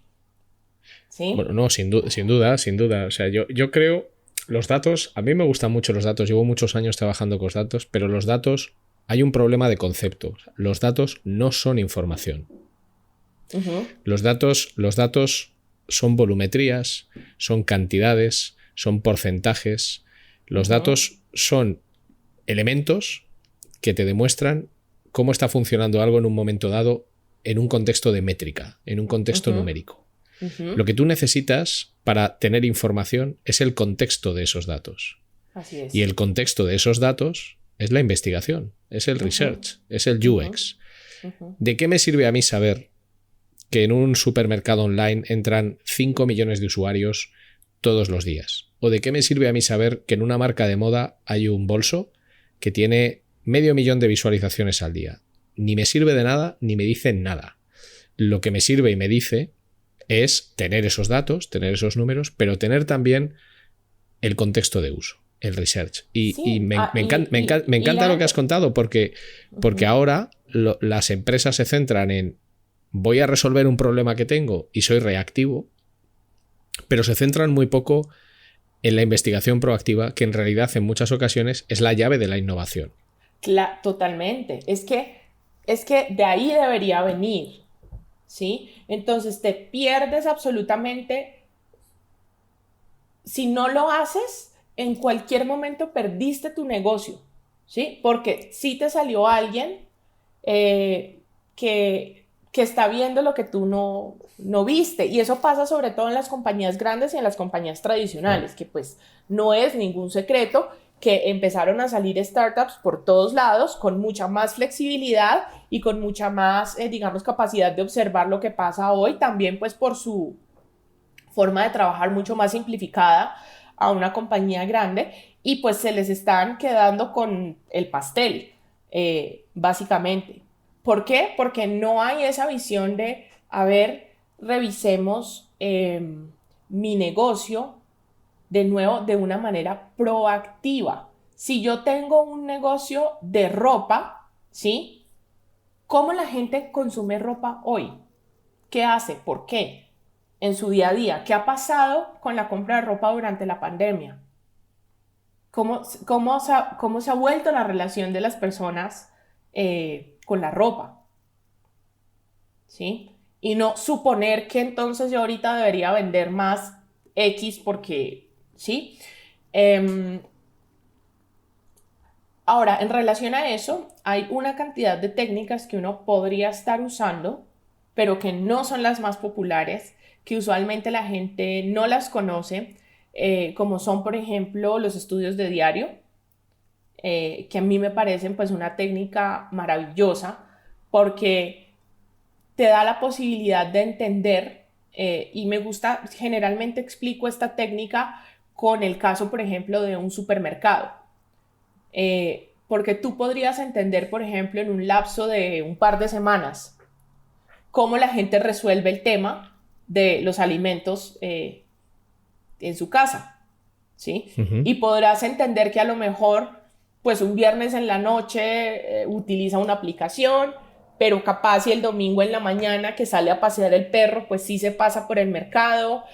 ¿sí? Bueno, no, sin duda, sin duda. O sea, yo creo, los datos, a mí me gustan mucho los datos, llevo muchos años trabajando con los datos, pero los datos, hay un problema de concepto. Los datos no son información. Uh-huh. Los datos son volumetrías, son cantidades, son porcentajes. Los datos son elementos que te demuestran cómo está funcionando algo en un momento dado en un contexto de métrica, en un contexto numérico. Lo que tú necesitas para tener información es el contexto de esos datos. Así es. Y el contexto de esos datos es la investigación, es el research, es el UX. ¿De qué me sirve a mí saber que en un supermercado online entran 5 millones de usuarios todos los días? ¿O de qué me sirve a mí saber que en una marca de moda hay un bolso que tiene 500.000 de visualizaciones al día? Ni me sirve de nada, ni me dice nada. Lo que me sirve y me dice es tener esos datos, tener esos números, pero tener también el contexto de uso, el research. Y me encanta lo que has contado porque ahora las empresas se centran en voy a resolver un problema que tengo y soy reactivo, pero se centran muy poco en la investigación proactiva, que en realidad en muchas ocasiones es la llave de la innovación. Totalmente. Es que de ahí debería venir, ¿sí? Entonces te pierdes absolutamente. Si no lo haces, en cualquier momento perdiste tu negocio, ¿sí? Porque si te salió alguien que está viendo lo que tú no viste. Y eso pasa sobre todo en las compañías grandes y en las compañías tradicionales, que pues no es ningún secreto que empezaron a salir startups por todos lados con mucha más flexibilidad y con mucha más, digamos, capacidad de observar lo que pasa hoy, también pues por su forma de trabajar mucho más simplificada a una compañía grande, y pues se les están quedando con el pastel, básicamente. ¿Por qué? Porque no hay esa visión de, a ver, revisemos mi negocio de nuevo de una manera proactiva. Si yo tengo un negocio de ropa, ¿sí? ¿Cómo la gente consume ropa hoy? ¿Qué hace? ¿Por qué? En su día a día. ¿Qué ha pasado con la compra de ropa durante la pandemia? ¿Cómo se ha vuelto la relación de las personas con la ropa? ¿Sí? Y no suponer que entonces yo ahorita debería vender más X porque, ¿sí? Ahora, en relación a eso, hay una cantidad de técnicas que uno podría estar usando, pero que no son las más populares, que usualmente la gente no las conoce, como son, por ejemplo, los estudios de diario, que a mí me parecen pues una técnica maravillosa porque te da la posibilidad de entender, y me gusta, generalmente explico esta técnica con el caso, por ejemplo, de un supermercado. Porque tú podrías entender, por ejemplo, en un lapso de un par de semanas, cómo la gente resuelve el tema de los alimentos en su casa, ¿sí? Y podrás entender que a lo mejor, pues un viernes en la noche utiliza una aplicación, pero capaz si el domingo en la mañana que sale a pasear el perro, pues sí se pasa por el mercado,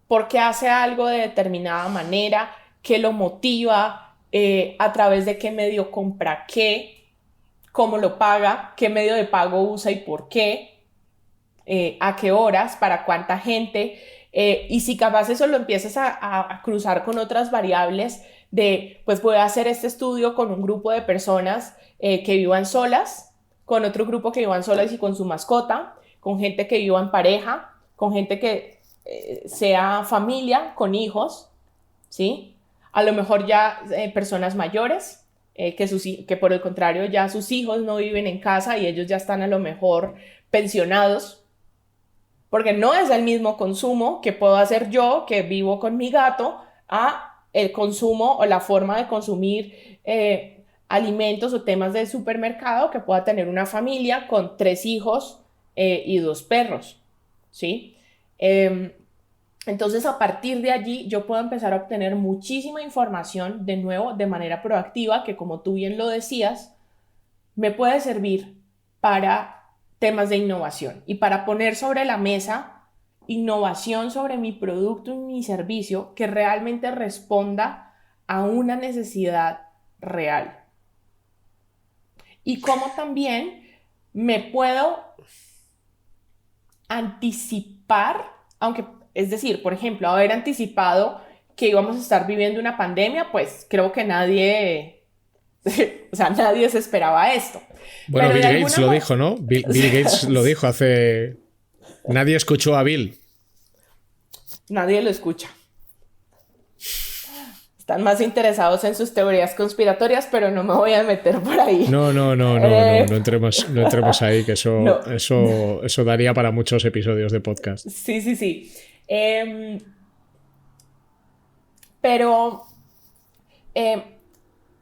porque hace algo de determinada manera, que lo motiva, a través de qué medio compra qué, cómo lo paga, qué medio de pago usa y por qué, a qué horas, para cuánta gente, y si capaz eso lo empiezas a cruzar con otras variables de, pues voy a hacer este estudio con un grupo de personas que vivan solas, con otro grupo que vivan solas y con su mascota, con gente que viva en pareja, con gente que sea familia, con hijos, ¿sí? A lo mejor ya personas mayores, que por el contrario ya sus hijos no viven en casa y ellos ya están a lo mejor pensionados, porque no es el mismo consumo que puedo hacer yo, que vivo con mi gato, a el consumo o la forma de consumir alimentos o temas del supermercado que pueda tener una familia con 3 hijos y 2 perros, ¿sí? Entonces, a partir de allí, yo puedo empezar a obtener muchísima información, de nuevo, de manera proactiva, que como tú bien lo decías, me puede servir para temas de innovación y para poner sobre la mesa innovación sobre mi producto y mi servicio que realmente responda a una necesidad real. Y cómo también me puedo anticipar, aunque, es decir, por ejemplo, haber anticipado que íbamos a estar viviendo una pandemia, pues creo que nadie, o sea, nadie se esperaba esto. Bueno, Bill Gates lo dijo, ¿no? Bill Gates lo dijo hace... Nadie escuchó a Bill. Nadie lo escucha. Están más interesados en sus teorías conspiratorias, pero no me voy a meter por ahí. No entremos ahí, que eso daría para muchos episodios de podcast. Sí. Pero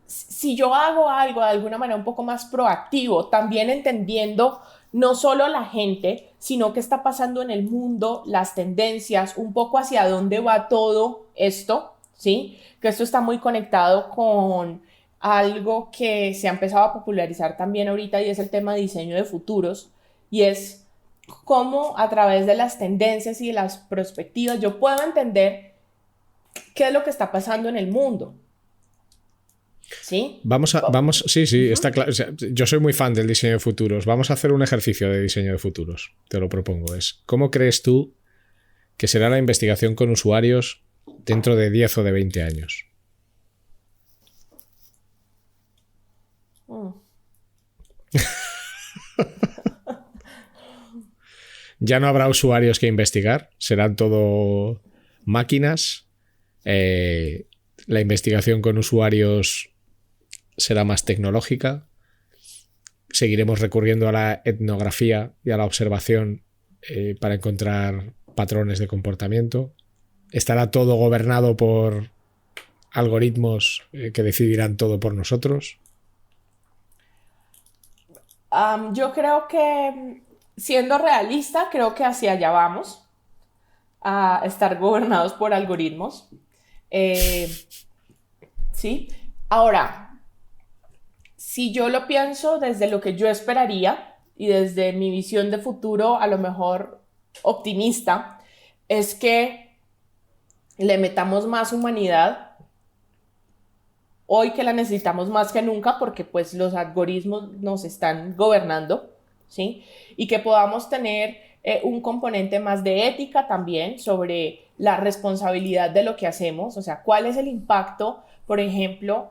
si yo hago algo de alguna manera un poco más proactivo, también entendiendo no solo la gente, sino qué está pasando en el mundo, las tendencias, un poco hacia dónde va todo esto, ¿sí? Que esto está muy conectado con algo que se ha empezado a popularizar también ahorita y es el tema de diseño de futuros, y es cómo a través de las tendencias y de las perspectivas yo puedo entender qué es lo que está pasando en el mundo. ¿Sí? Sí, está claro. O sea, yo soy muy fan del diseño de futuros. Vamos a hacer un ejercicio de diseño de futuros. Te lo propongo. ¿Cómo crees tú que será la investigación con usuarios dentro de 10 o de 20 años? Ya no habrá usuarios que investigar. Serán todo máquinas. La investigación con usuarios será más tecnológica. Seguiremos recurriendo a la etnografía y a la observación para encontrar patrones de comportamiento. Estará todo gobernado por algoritmos que decidirán todo por nosotros. Yo creo que, siendo realista, creo que hacia allá vamos, a estar gobernados por algoritmos. Sí. Ahora, si yo lo pienso desde lo que yo esperaría y desde mi visión de futuro, a lo mejor optimista, es que le metamos más humanidad hoy, que la necesitamos más que nunca, porque pues los algoritmos nos están gobernando, ¿sí? Y que podamos tener un componente más de ética también sobre la responsabilidad de lo que hacemos, o sea, cuál es el impacto, por ejemplo,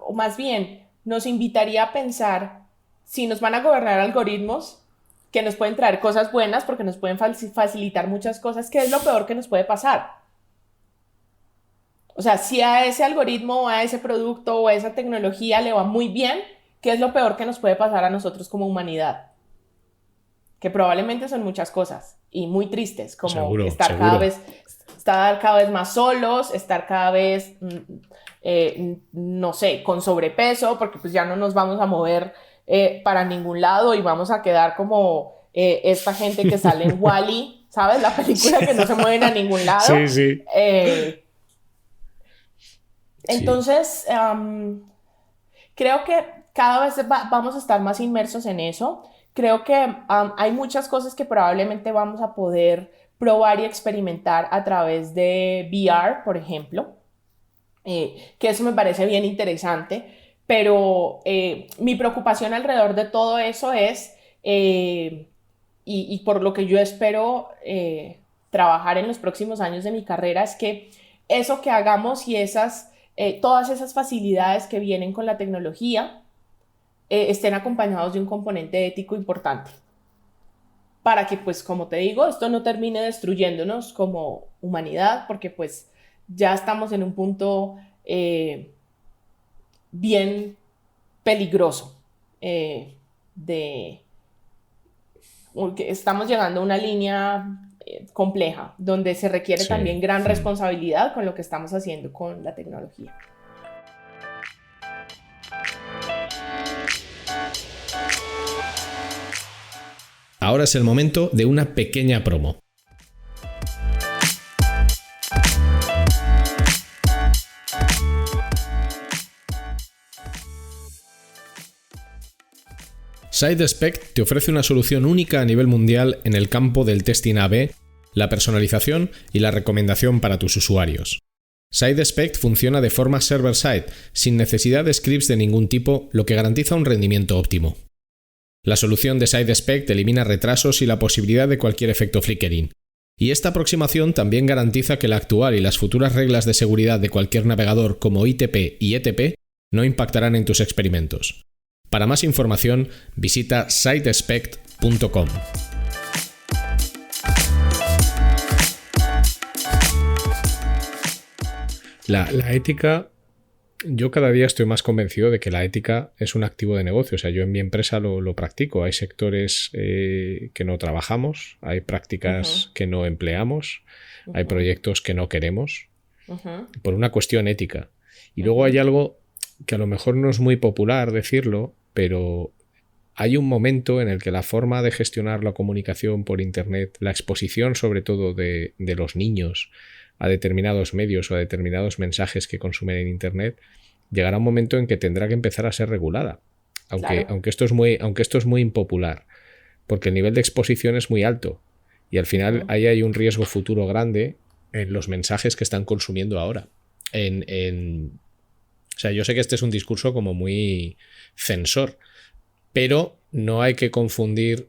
o más bien nos invitaría a pensar, si nos van a gobernar algoritmos que nos pueden traer cosas buenas porque nos pueden facilitar muchas cosas, ¿qué es lo peor que nos puede pasar? O sea, si a ese algoritmo o a ese producto o a esa tecnología le va muy bien, ¿qué es lo peor que nos puede pasar a nosotros como humanidad? Que probablemente son muchas cosas y muy tristes, como estar cada vez más solos, estar cada vez, no sé, con sobrepeso, porque pues ya no nos vamos a mover para ningún lado y vamos a quedar como esta gente que sale en Wall-E, ¿sabes? La película que no se mueven a ningún lado. Sí. Entonces, creo que cada vez vamos a estar más inmersos en eso. Creo que hay muchas cosas que probablemente vamos a poder probar y experimentar a través de VR, por ejemplo, que eso me parece bien interesante, pero mi preocupación alrededor de todo eso es, y por lo que yo espero trabajar en los próximos años de mi carrera, es que eso que hagamos y todas esas facilidades que vienen con la tecnología estén acompañados de un componente ético importante, para que, pues, como te digo, esto no termine destruyéndonos como humanidad, porque pues ya estamos en un punto bien peligroso, porque estamos llegando a una línea compleja, donde se requiere también gran responsabilidad con lo que estamos haciendo con la tecnología. Ahora es el momento de una pequeña promo. SideSpect te ofrece una solución única a nivel mundial en el campo del testing A/B, la personalización y la recomendación para tus usuarios. SideSpect funciona de forma server-side, sin necesidad de scripts de ningún tipo, lo que garantiza un rendimiento óptimo. La solución de SideSpect elimina retrasos y la posibilidad de cualquier efecto flickering. Y esta aproximación también garantiza que la actual y las futuras reglas de seguridad de cualquier navegador como ITP y ETP no impactarán en tus experimentos. Para más información, visita sidespect.com. La ética, yo cada día estoy más convencido de que la ética es un activo de negocio. O sea, yo en mi empresa lo practico. Hay sectores que no trabajamos, hay prácticas que no empleamos, hay proyectos que no queremos, por una cuestión ética. Y luego hay algo que a lo mejor no es muy popular decirlo, pero hay un momento en el que la forma de gestionar la comunicación por Internet, la exposición sobre todo de los niños a determinados medios o a determinados mensajes que consumen en Internet, llegará un momento en que tendrá que empezar a ser regulada. Aunque esto es muy impopular, porque el nivel de exposición es muy alto y al final ahí hay un riesgo futuro grande en los mensajes que están consumiendo ahora. O sea, yo sé que este es un discurso como muy censor, pero no hay que confundir...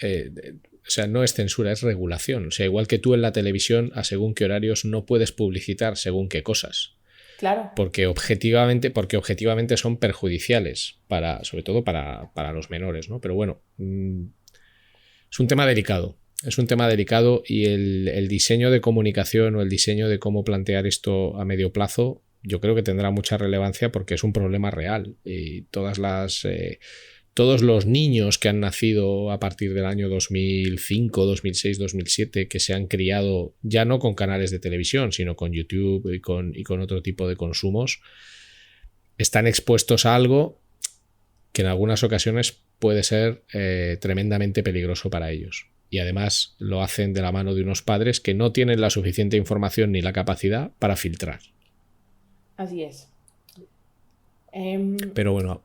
o sea, no es censura, es regulación. O sea, igual que tú en la televisión, a según qué horarios no puedes publicitar según qué cosas. Claro. Porque objetivamente son perjudiciales, sobre todo para los menores, ¿no? Pero bueno, es un tema delicado. Es un tema delicado y el diseño de comunicación o el diseño de cómo plantear esto a medio plazo, yo creo que tendrá mucha relevancia porque es un problema real. Y todos los niños que han nacido a partir del año 2005, 2006, 2007, que se han criado ya no con canales de televisión, sino con YouTube y con otro tipo de consumos, están expuestos a algo que en algunas ocasiones puede ser tremendamente peligroso para ellos. Y además lo hacen de la mano de unos padres que no tienen la suficiente información ni la capacidad para filtrar. Así es. Pero bueno,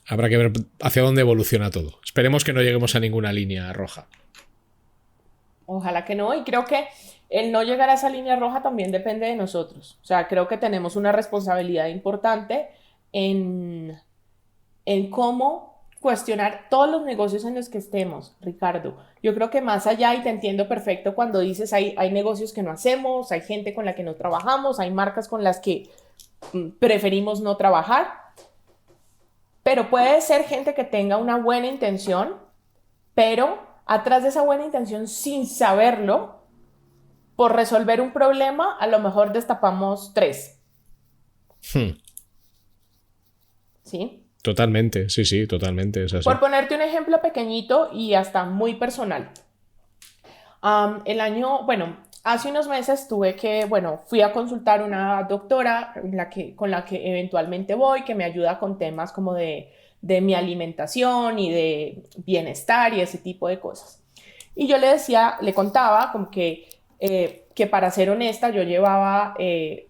habrá que ver hacia dónde evoluciona todo. Esperemos que no lleguemos a ninguna línea roja. Ojalá que no, y creo que el no llegar a esa línea roja también depende de nosotros. O sea, creo que tenemos una responsabilidad importante en cómo cuestionar todos los negocios en los que estemos, Ricardo. Yo creo que más allá, y te entiendo perfecto cuando dices hay negocios que no hacemos, hay gente con la que no trabajamos, hay marcas con las que preferimos no trabajar, pero puede ser gente que tenga una buena intención, pero atrás de esa buena intención, sin saberlo, por resolver un problema, a lo mejor destapamos 3. ¿Sí? Totalmente, sí, totalmente. Es así. Por ponerte un ejemplo pequeñito y hasta muy personal. Hace unos meses fui a consultar una doctora con la que eventualmente voy, que me ayuda con temas como de mi alimentación y de bienestar y ese tipo de cosas. Y yo le contaba como que para ser honesta, yo llevaba,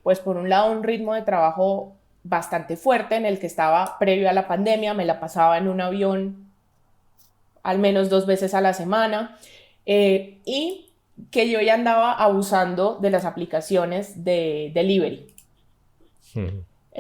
pues por un lado, un ritmo de trabajo bastante fuerte en el que estaba previo a la pandemia, me la pasaba en un avión al menos 2 veces a la semana, y que yo ya andaba abusando de las aplicaciones de delivery.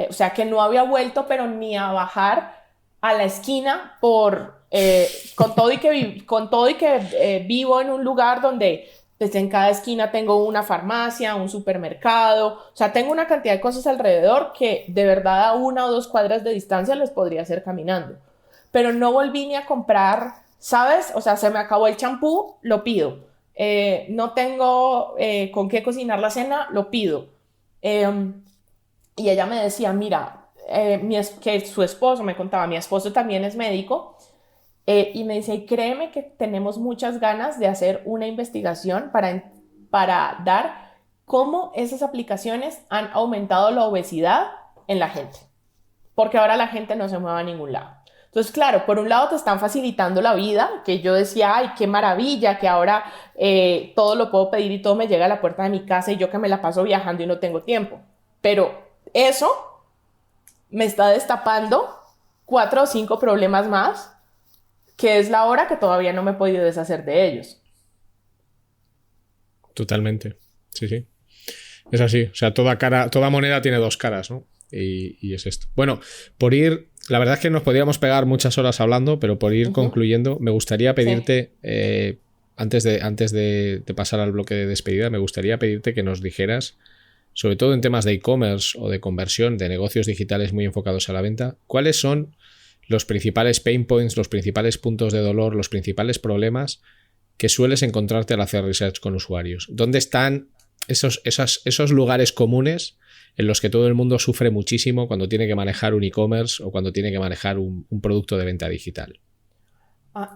O sea, que no había vuelto, pero ni a bajar a la esquina con todo y que vivo en un lugar donde desde en cada esquina tengo una farmacia, un supermercado, o sea, tengo una cantidad de cosas alrededor que de verdad a 1 o 2 cuadras de distancia les podría hacer caminando. Pero no volví ni a comprar, ¿sabes? O sea, se me acabó el champú, lo pido. No tengo con qué cocinar la cena, lo pido. Y ella me decía, mira, que su esposo, me contaba, mi esposo también es médico, y me dice, créeme que tenemos muchas ganas de hacer una investigación para dar cómo esas aplicaciones han aumentado la obesidad en la gente, porque ahora la gente no se mueve a ningún lado. Entonces, claro, por un lado te están facilitando la vida, que yo decía, ay, qué maravilla, que ahora todo lo puedo pedir y todo me llega a la puerta de mi casa y yo que me la paso viajando y no tengo tiempo. Pero eso me está destapando 4 o 5 problemas más, que es la hora que todavía no me he podido deshacer de ellos. Totalmente. Sí, sí. Es así. O sea, toda moneda tiene dos caras, ¿no? Y es esto. Bueno, la verdad es que nos podríamos pegar muchas horas hablando, pero por ir concluyendo, me gustaría pedirte, antes de pasar al bloque de despedida, me gustaría pedirte que nos dijeras, sobre todo en temas de e-commerce o de conversión, de negocios digitales muy enfocados a la venta, ¿cuáles son los principales pain points, los principales puntos de dolor, los principales problemas que sueles encontrarte al hacer research con usuarios? ¿Dónde están esos lugares comunes en los que todo el mundo sufre muchísimo cuando tiene que manejar un e-commerce o cuando tiene que manejar un producto de venta digital?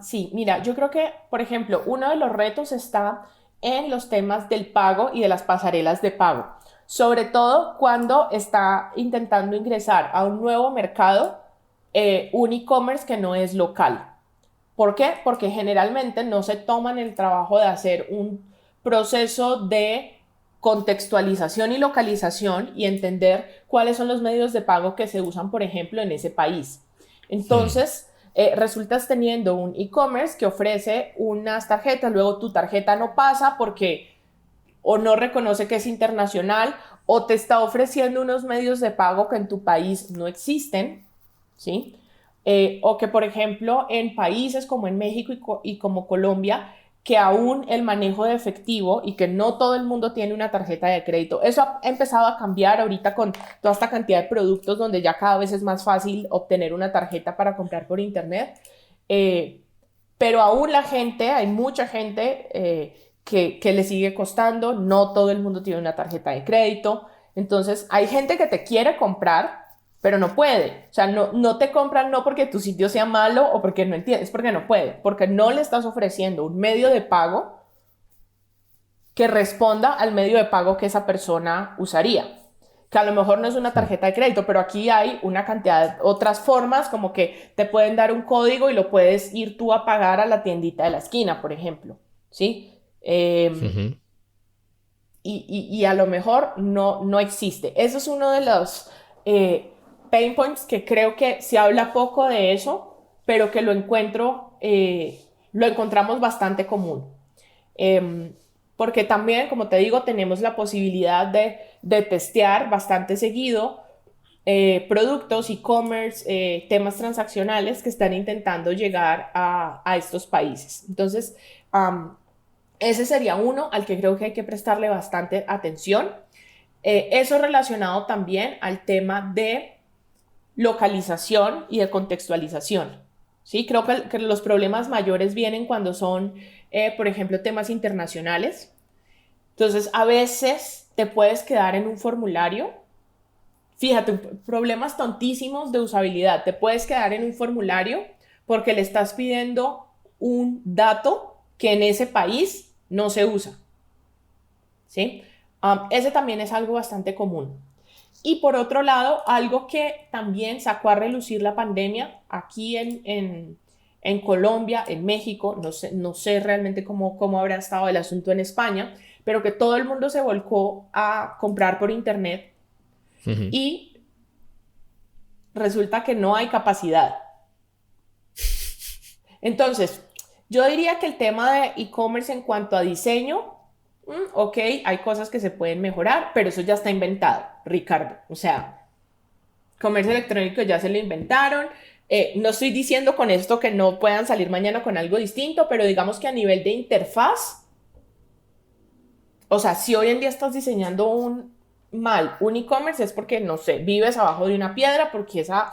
Sí, mira, yo creo que, por ejemplo, uno de los retos está en los temas del pago y de las pasarelas de pago, sobre todo cuando está intentando ingresar a un nuevo mercado, un e-commerce que no es local. ¿Por qué? Porque generalmente no se toman el trabajo de hacer un proceso de contextualización y localización y entender cuáles son los medios de pago que se usan, por ejemplo, en ese país. Entonces, resultas teniendo un e-commerce que ofrece unas tarjetas, luego tu tarjeta no pasa porque o no reconoce que es internacional o te está ofreciendo unos medios de pago que en tu país no existen, ¿sí? O que, por ejemplo, en países como en México y como Colombia, que aún el manejo de efectivo y que no todo el mundo tiene una tarjeta de crédito. Eso ha empezado a cambiar ahorita con toda esta cantidad de productos donde ya cada vez es más fácil obtener una tarjeta para comprar por internet. Pero aún hay mucha gente que le sigue costando, no todo el mundo tiene una tarjeta de crédito. Entonces hay gente que te quiere comprar, pero no puede. O sea, no te compran no porque tu sitio sea malo o porque no entiendes, es porque no puede, porque no le estás ofreciendo un medio de pago que responda al medio de pago que esa persona usaría. Que a lo mejor no es una tarjeta de crédito, pero aquí hay una cantidad de otras formas, como que te pueden dar un código y lo puedes ir tú a pagar a la tiendita de la esquina, por ejemplo, ¿sí? Y a lo mejor no existe. Eso es uno de los pain points que creo que se habla poco de eso, pero que lo encontramos bastante común. Porque también, como te digo, tenemos la posibilidad de testear bastante seguido productos, e-commerce, temas transaccionales que están intentando llegar a estos países. Entonces, ese sería uno al que creo que hay que prestarle bastante atención. Eso relacionado también al tema de localización y de contextualización. ¿Sí? Creo que los problemas mayores vienen cuando son, por ejemplo, temas internacionales. Entonces, a veces te puedes quedar en un formulario. Fíjate, problemas tontísimos de usabilidad. Te puedes quedar en un formulario porque le estás pidiendo un dato que en ese país no se usa. ¿Sí? Ese también es algo bastante común. Y por otro lado, algo que también sacó a relucir la pandemia aquí en Colombia, en México, no sé realmente cómo habrá estado el asunto en España, pero que todo el mundo se volcó a comprar por internet y resulta que no hay capacidad. Entonces, yo diría que el tema de e-commerce en cuanto a diseño, ok, hay cosas que se pueden mejorar, pero eso ya está inventado, Ricardo. O sea, comercio electrónico ya se lo inventaron. No estoy diciendo con esto que no puedan salir mañana con algo distinto, pero digamos que a nivel de interfaz, o sea, si hoy en día estás diseñando un e-commerce es porque, no sé, vives abajo de una piedra, porque esa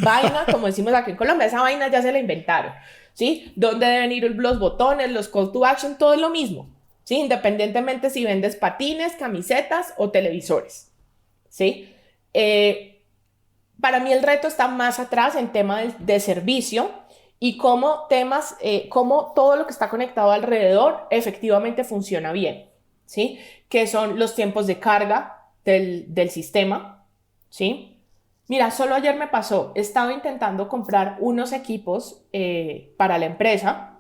vaina, como decimos aquí en Colombia, esa vaina ya se la inventaron, ¿sí? ¿Dónde deben ir los botones, los call to action? Todo es lo mismo, ¿sí? Independientemente si vendes patines, camisetas o televisores, ¿sí? Para mí el reto está más atrás en tema de servicio y cómo todo lo que está conectado alrededor efectivamente funciona bien, ¿sí? Que son los tiempos de carga del sistema, ¿sí? Mira, solo ayer me pasó, estaba intentando comprar unos equipos para la empresa.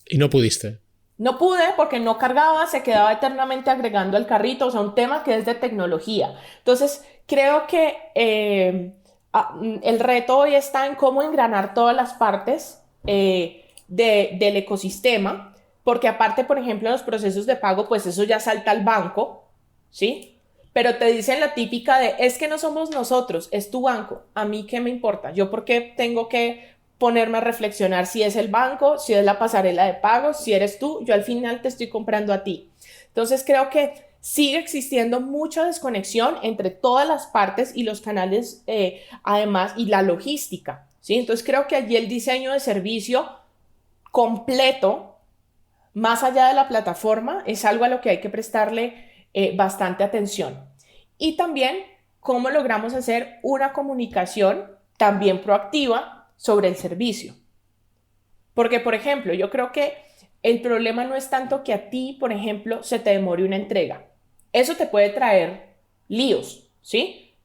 Y no pudiste. No pude porque no cargaba, se quedaba eternamente agregando al carrito, o sea, un tema que es de tecnología. Entonces, creo que el reto hoy está en cómo engranar todas las partes del ecosistema, porque aparte, por ejemplo, los procesos de pago, pues eso ya salta al banco, ¿sí? Pero te dicen la típica de, es que no somos nosotros, es tu banco, a mí qué me importa, yo por qué tengo que ponerme a reflexionar si es el banco, si es la pasarela de pagos, si eres tú, yo al final te estoy comprando a ti. Entonces creo que sigue existiendo mucha desconexión entre todas las partes y los canales, además, y la logística, ¿sí? Entonces creo que allí el diseño de servicio completo, más allá de la plataforma, es algo a lo que hay que prestarle bastante atención. Y también cómo logramos hacer una comunicación también proactiva sobre el servicio. Porque, por ejemplo, yo creo que el problema no es tanto que a ti, por ejemplo, se te demore una entrega. Eso te puede traer líos, ¿sí?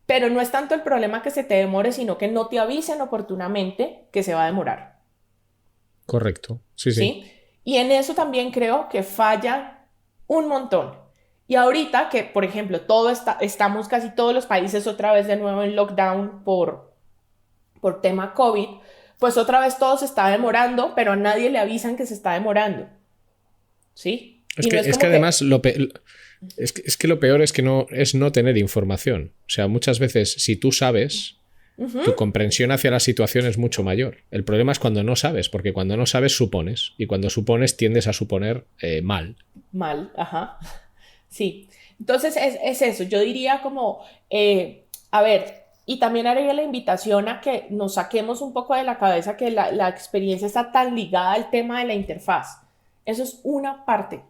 Pero no es tanto el problema que se te demore, sino que no te avisen oportunamente que se va a demorar. Correcto, sí, sí. ¿Sí? Y en eso también creo que falla un montón. Y ahorita que, por ejemplo, estamos casi todos los países otra vez de nuevo en lockdown por tema COVID, pues otra vez todo se está demorando, pero a nadie le avisan que se está demorando. ¿Sí? Es que además es que lo peor es que no tener información. O sea, muchas veces si tú sabes, tu comprensión hacia la situación es mucho mayor. El problema es cuando no sabes, porque cuando no sabes supones, y cuando supones tiendes a suponer mal. Mal, ajá. Sí. Entonces es eso. Yo diría como, a ver, y también haría la invitación a que nos saquemos un poco de la cabeza que la experiencia está tan ligada al tema de la interfaz. Eso es una parte.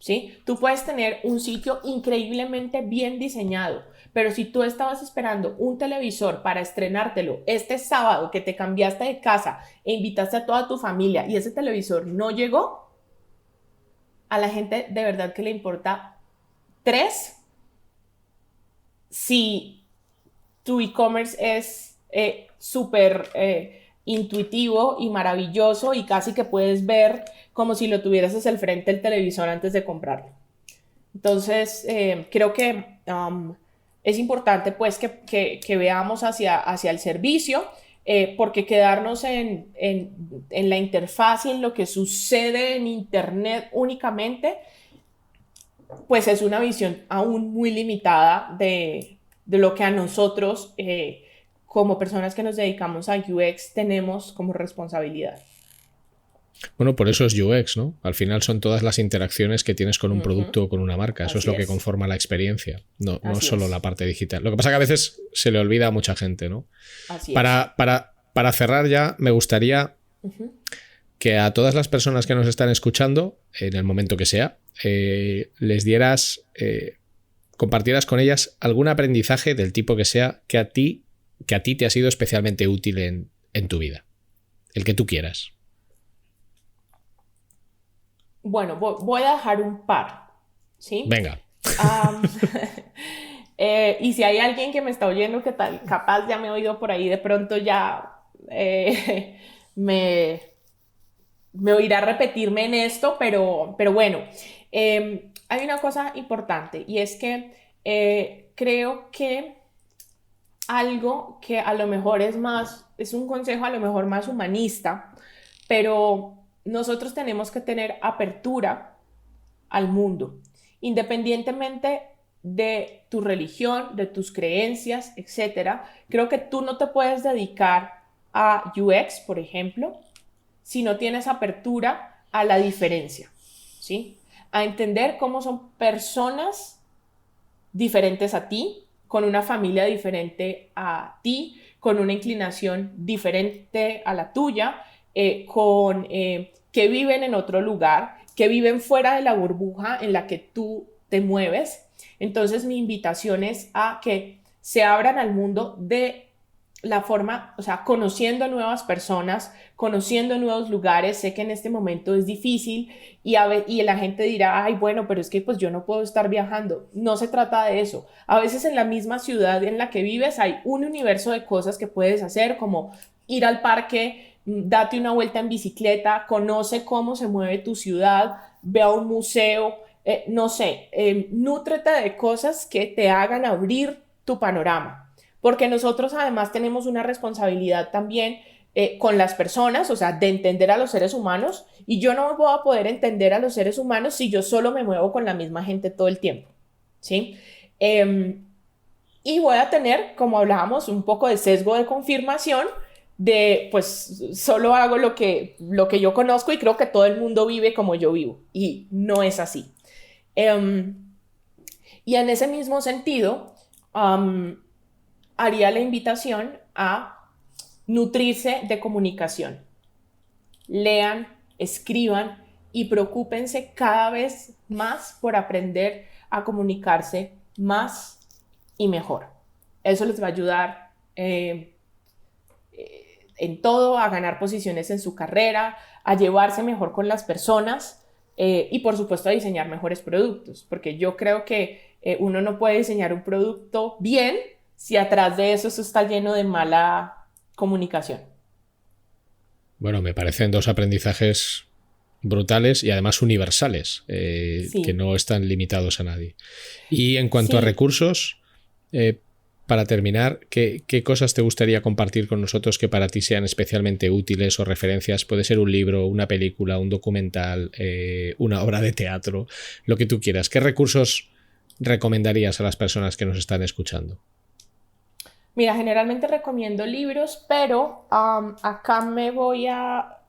¿Sí? Tú puedes tener un sitio increíblemente bien diseñado, pero si tú estabas esperando un televisor para estrenártelo este sábado que te cambiaste de casa e invitaste a toda tu familia y ese televisor no llegó, a la gente de verdad que le importa tres si tu e-commerce es súper intuitivo y maravilloso y casi que puedes ver como si lo tuvieras hacia el frente del televisor antes de comprarlo. Entonces, creo que es importante pues que veamos hacia el servicio, porque quedarnos en la interfaz y en lo que sucede en Internet únicamente, pues es una visión aún muy limitada de lo que a nosotros, como personas que nos dedicamos a UX, tenemos como responsabilidad. Bueno, por eso es UX, ¿no? Al final son todas las interacciones que tienes con un producto o con una marca. Eso es lo que conforma la experiencia, no solo la parte digital. Lo que pasa es que a veces se le olvida a mucha gente, ¿no? Así para cerrar ya, me gustaría que a todas las personas que nos están escuchando, en el momento que sea, les dieras, compartieras con ellas algún aprendizaje del tipo que sea que a ti te ha sido especialmente útil en tu vida. El que tú quieras. Bueno, voy a dejar un par, ¿sí? Venga. Y si hay alguien que me está oyendo que tal, capaz ya me he oído por ahí, de pronto ya me oirá repetirme en esto, pero bueno, hay una cosa importante y es que creo que algo que a lo mejor es un consejo a lo mejor más humanista, pero nosotros tenemos que tener apertura al mundo, independientemente de tu religión, de tus creencias, etcétera. Creo que tú no te puedes dedicar a UX, por ejemplo, si no tienes apertura a la diferencia, ¿sí? A entender cómo son personas diferentes a ti, con una familia diferente a ti, con una inclinación diferente a la tuya, que viven en otro lugar, que viven fuera de la burbuja en la que tú te mueves. Entonces mi invitación es a que se abran al mundo de la forma, o sea, conociendo nuevas personas, conociendo nuevos lugares. Sé que en este momento es difícil y la gente dirá, ay, bueno, pero es que pues yo no puedo estar viajando. No se trata de eso. A veces en la misma ciudad en la que vives hay un universo de cosas que puedes hacer, como ir al parque date una vuelta en bicicleta, conoce cómo se mueve tu ciudad, ve a un museo, no sé, nútrete de cosas que te hagan abrir tu panorama, porque nosotros además tenemos una responsabilidad también con las personas, o sea, de entender a los seres humanos, y yo no voy a poder entender a los seres humanos si yo solo me muevo con la misma gente todo el tiempo, ¿sí? Y voy a tener, como hablábamos, un poco de sesgo de confirmación de, pues, solo hago lo que yo conozco y creo que todo el mundo vive como yo vivo, y no es así. Y en ese mismo sentido, haría la invitación a nutrirse de comunicación. Lean, escriban y preocúpense cada vez más por aprender a comunicarse más y mejor. Eso les va a ayudar en todo, a ganar posiciones en su carrera, a llevarse mejor con las personas y por supuesto a diseñar mejores productos, porque yo creo que uno no puede diseñar un producto bien si atrás de eso está lleno de mala comunicación. Bueno, me parecen dos aprendizajes brutales y además universales, sí, que no están limitados a nadie. Y en cuanto a recursos, para terminar, ¿qué cosas te gustaría compartir con nosotros que para ti sean especialmente útiles o referencias? Puede ser un libro, una película, un documental, una obra de teatro, lo que tú quieras. ¿Qué recursos recomendarías a las personas que nos están escuchando? Mira, generalmente recomiendo libros, pero acá me voy a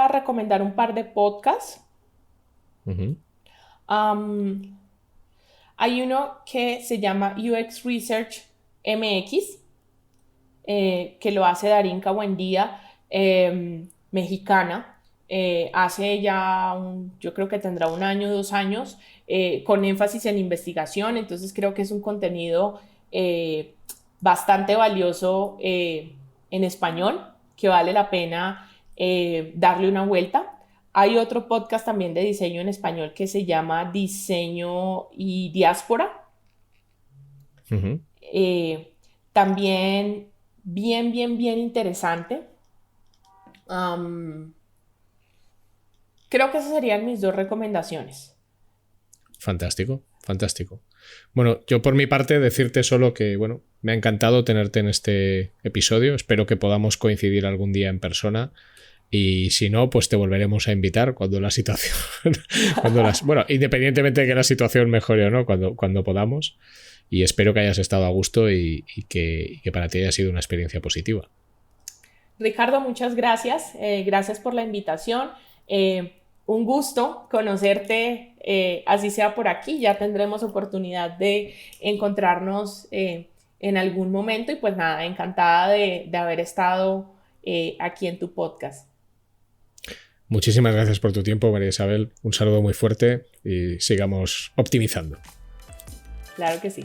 recomendar un par de podcasts. Uh-huh. Hay uno que se llama UX Research MX, que lo hace Darinka Buendía, mexicana. Hace ya, yo creo que tendrá 1 año, 2 años, con énfasis en investigación, entonces creo que es un contenido bastante valioso en español, que vale la pena darle una vuelta. Hay otro podcast también de diseño en español que se llama Diseño y Diáspora. Uh-huh. También bien interesante. Creo que esas serían mis 2 recomendaciones. Fantástico, fantástico. Bueno, yo por mi parte decirte solo que, bueno, me ha encantado tenerte en este episodio. Espero que podamos coincidir algún día en persona. Y si no, pues te volveremos a invitar cuando la situación... bueno, independientemente de que la situación mejore o no, cuando podamos. Y espero que hayas estado a gusto y que para ti haya sido una experiencia positiva. Ricardo, muchas gracias. Gracias por la invitación. Un gusto conocerte, así sea por aquí. Ya tendremos oportunidad de encontrarnos en algún momento. Y pues nada, encantada de haber estado aquí en tu podcast. Muchísimas gracias por tu tiempo, María Isabel. Un saludo muy fuerte y sigamos optimizando. Claro que sí.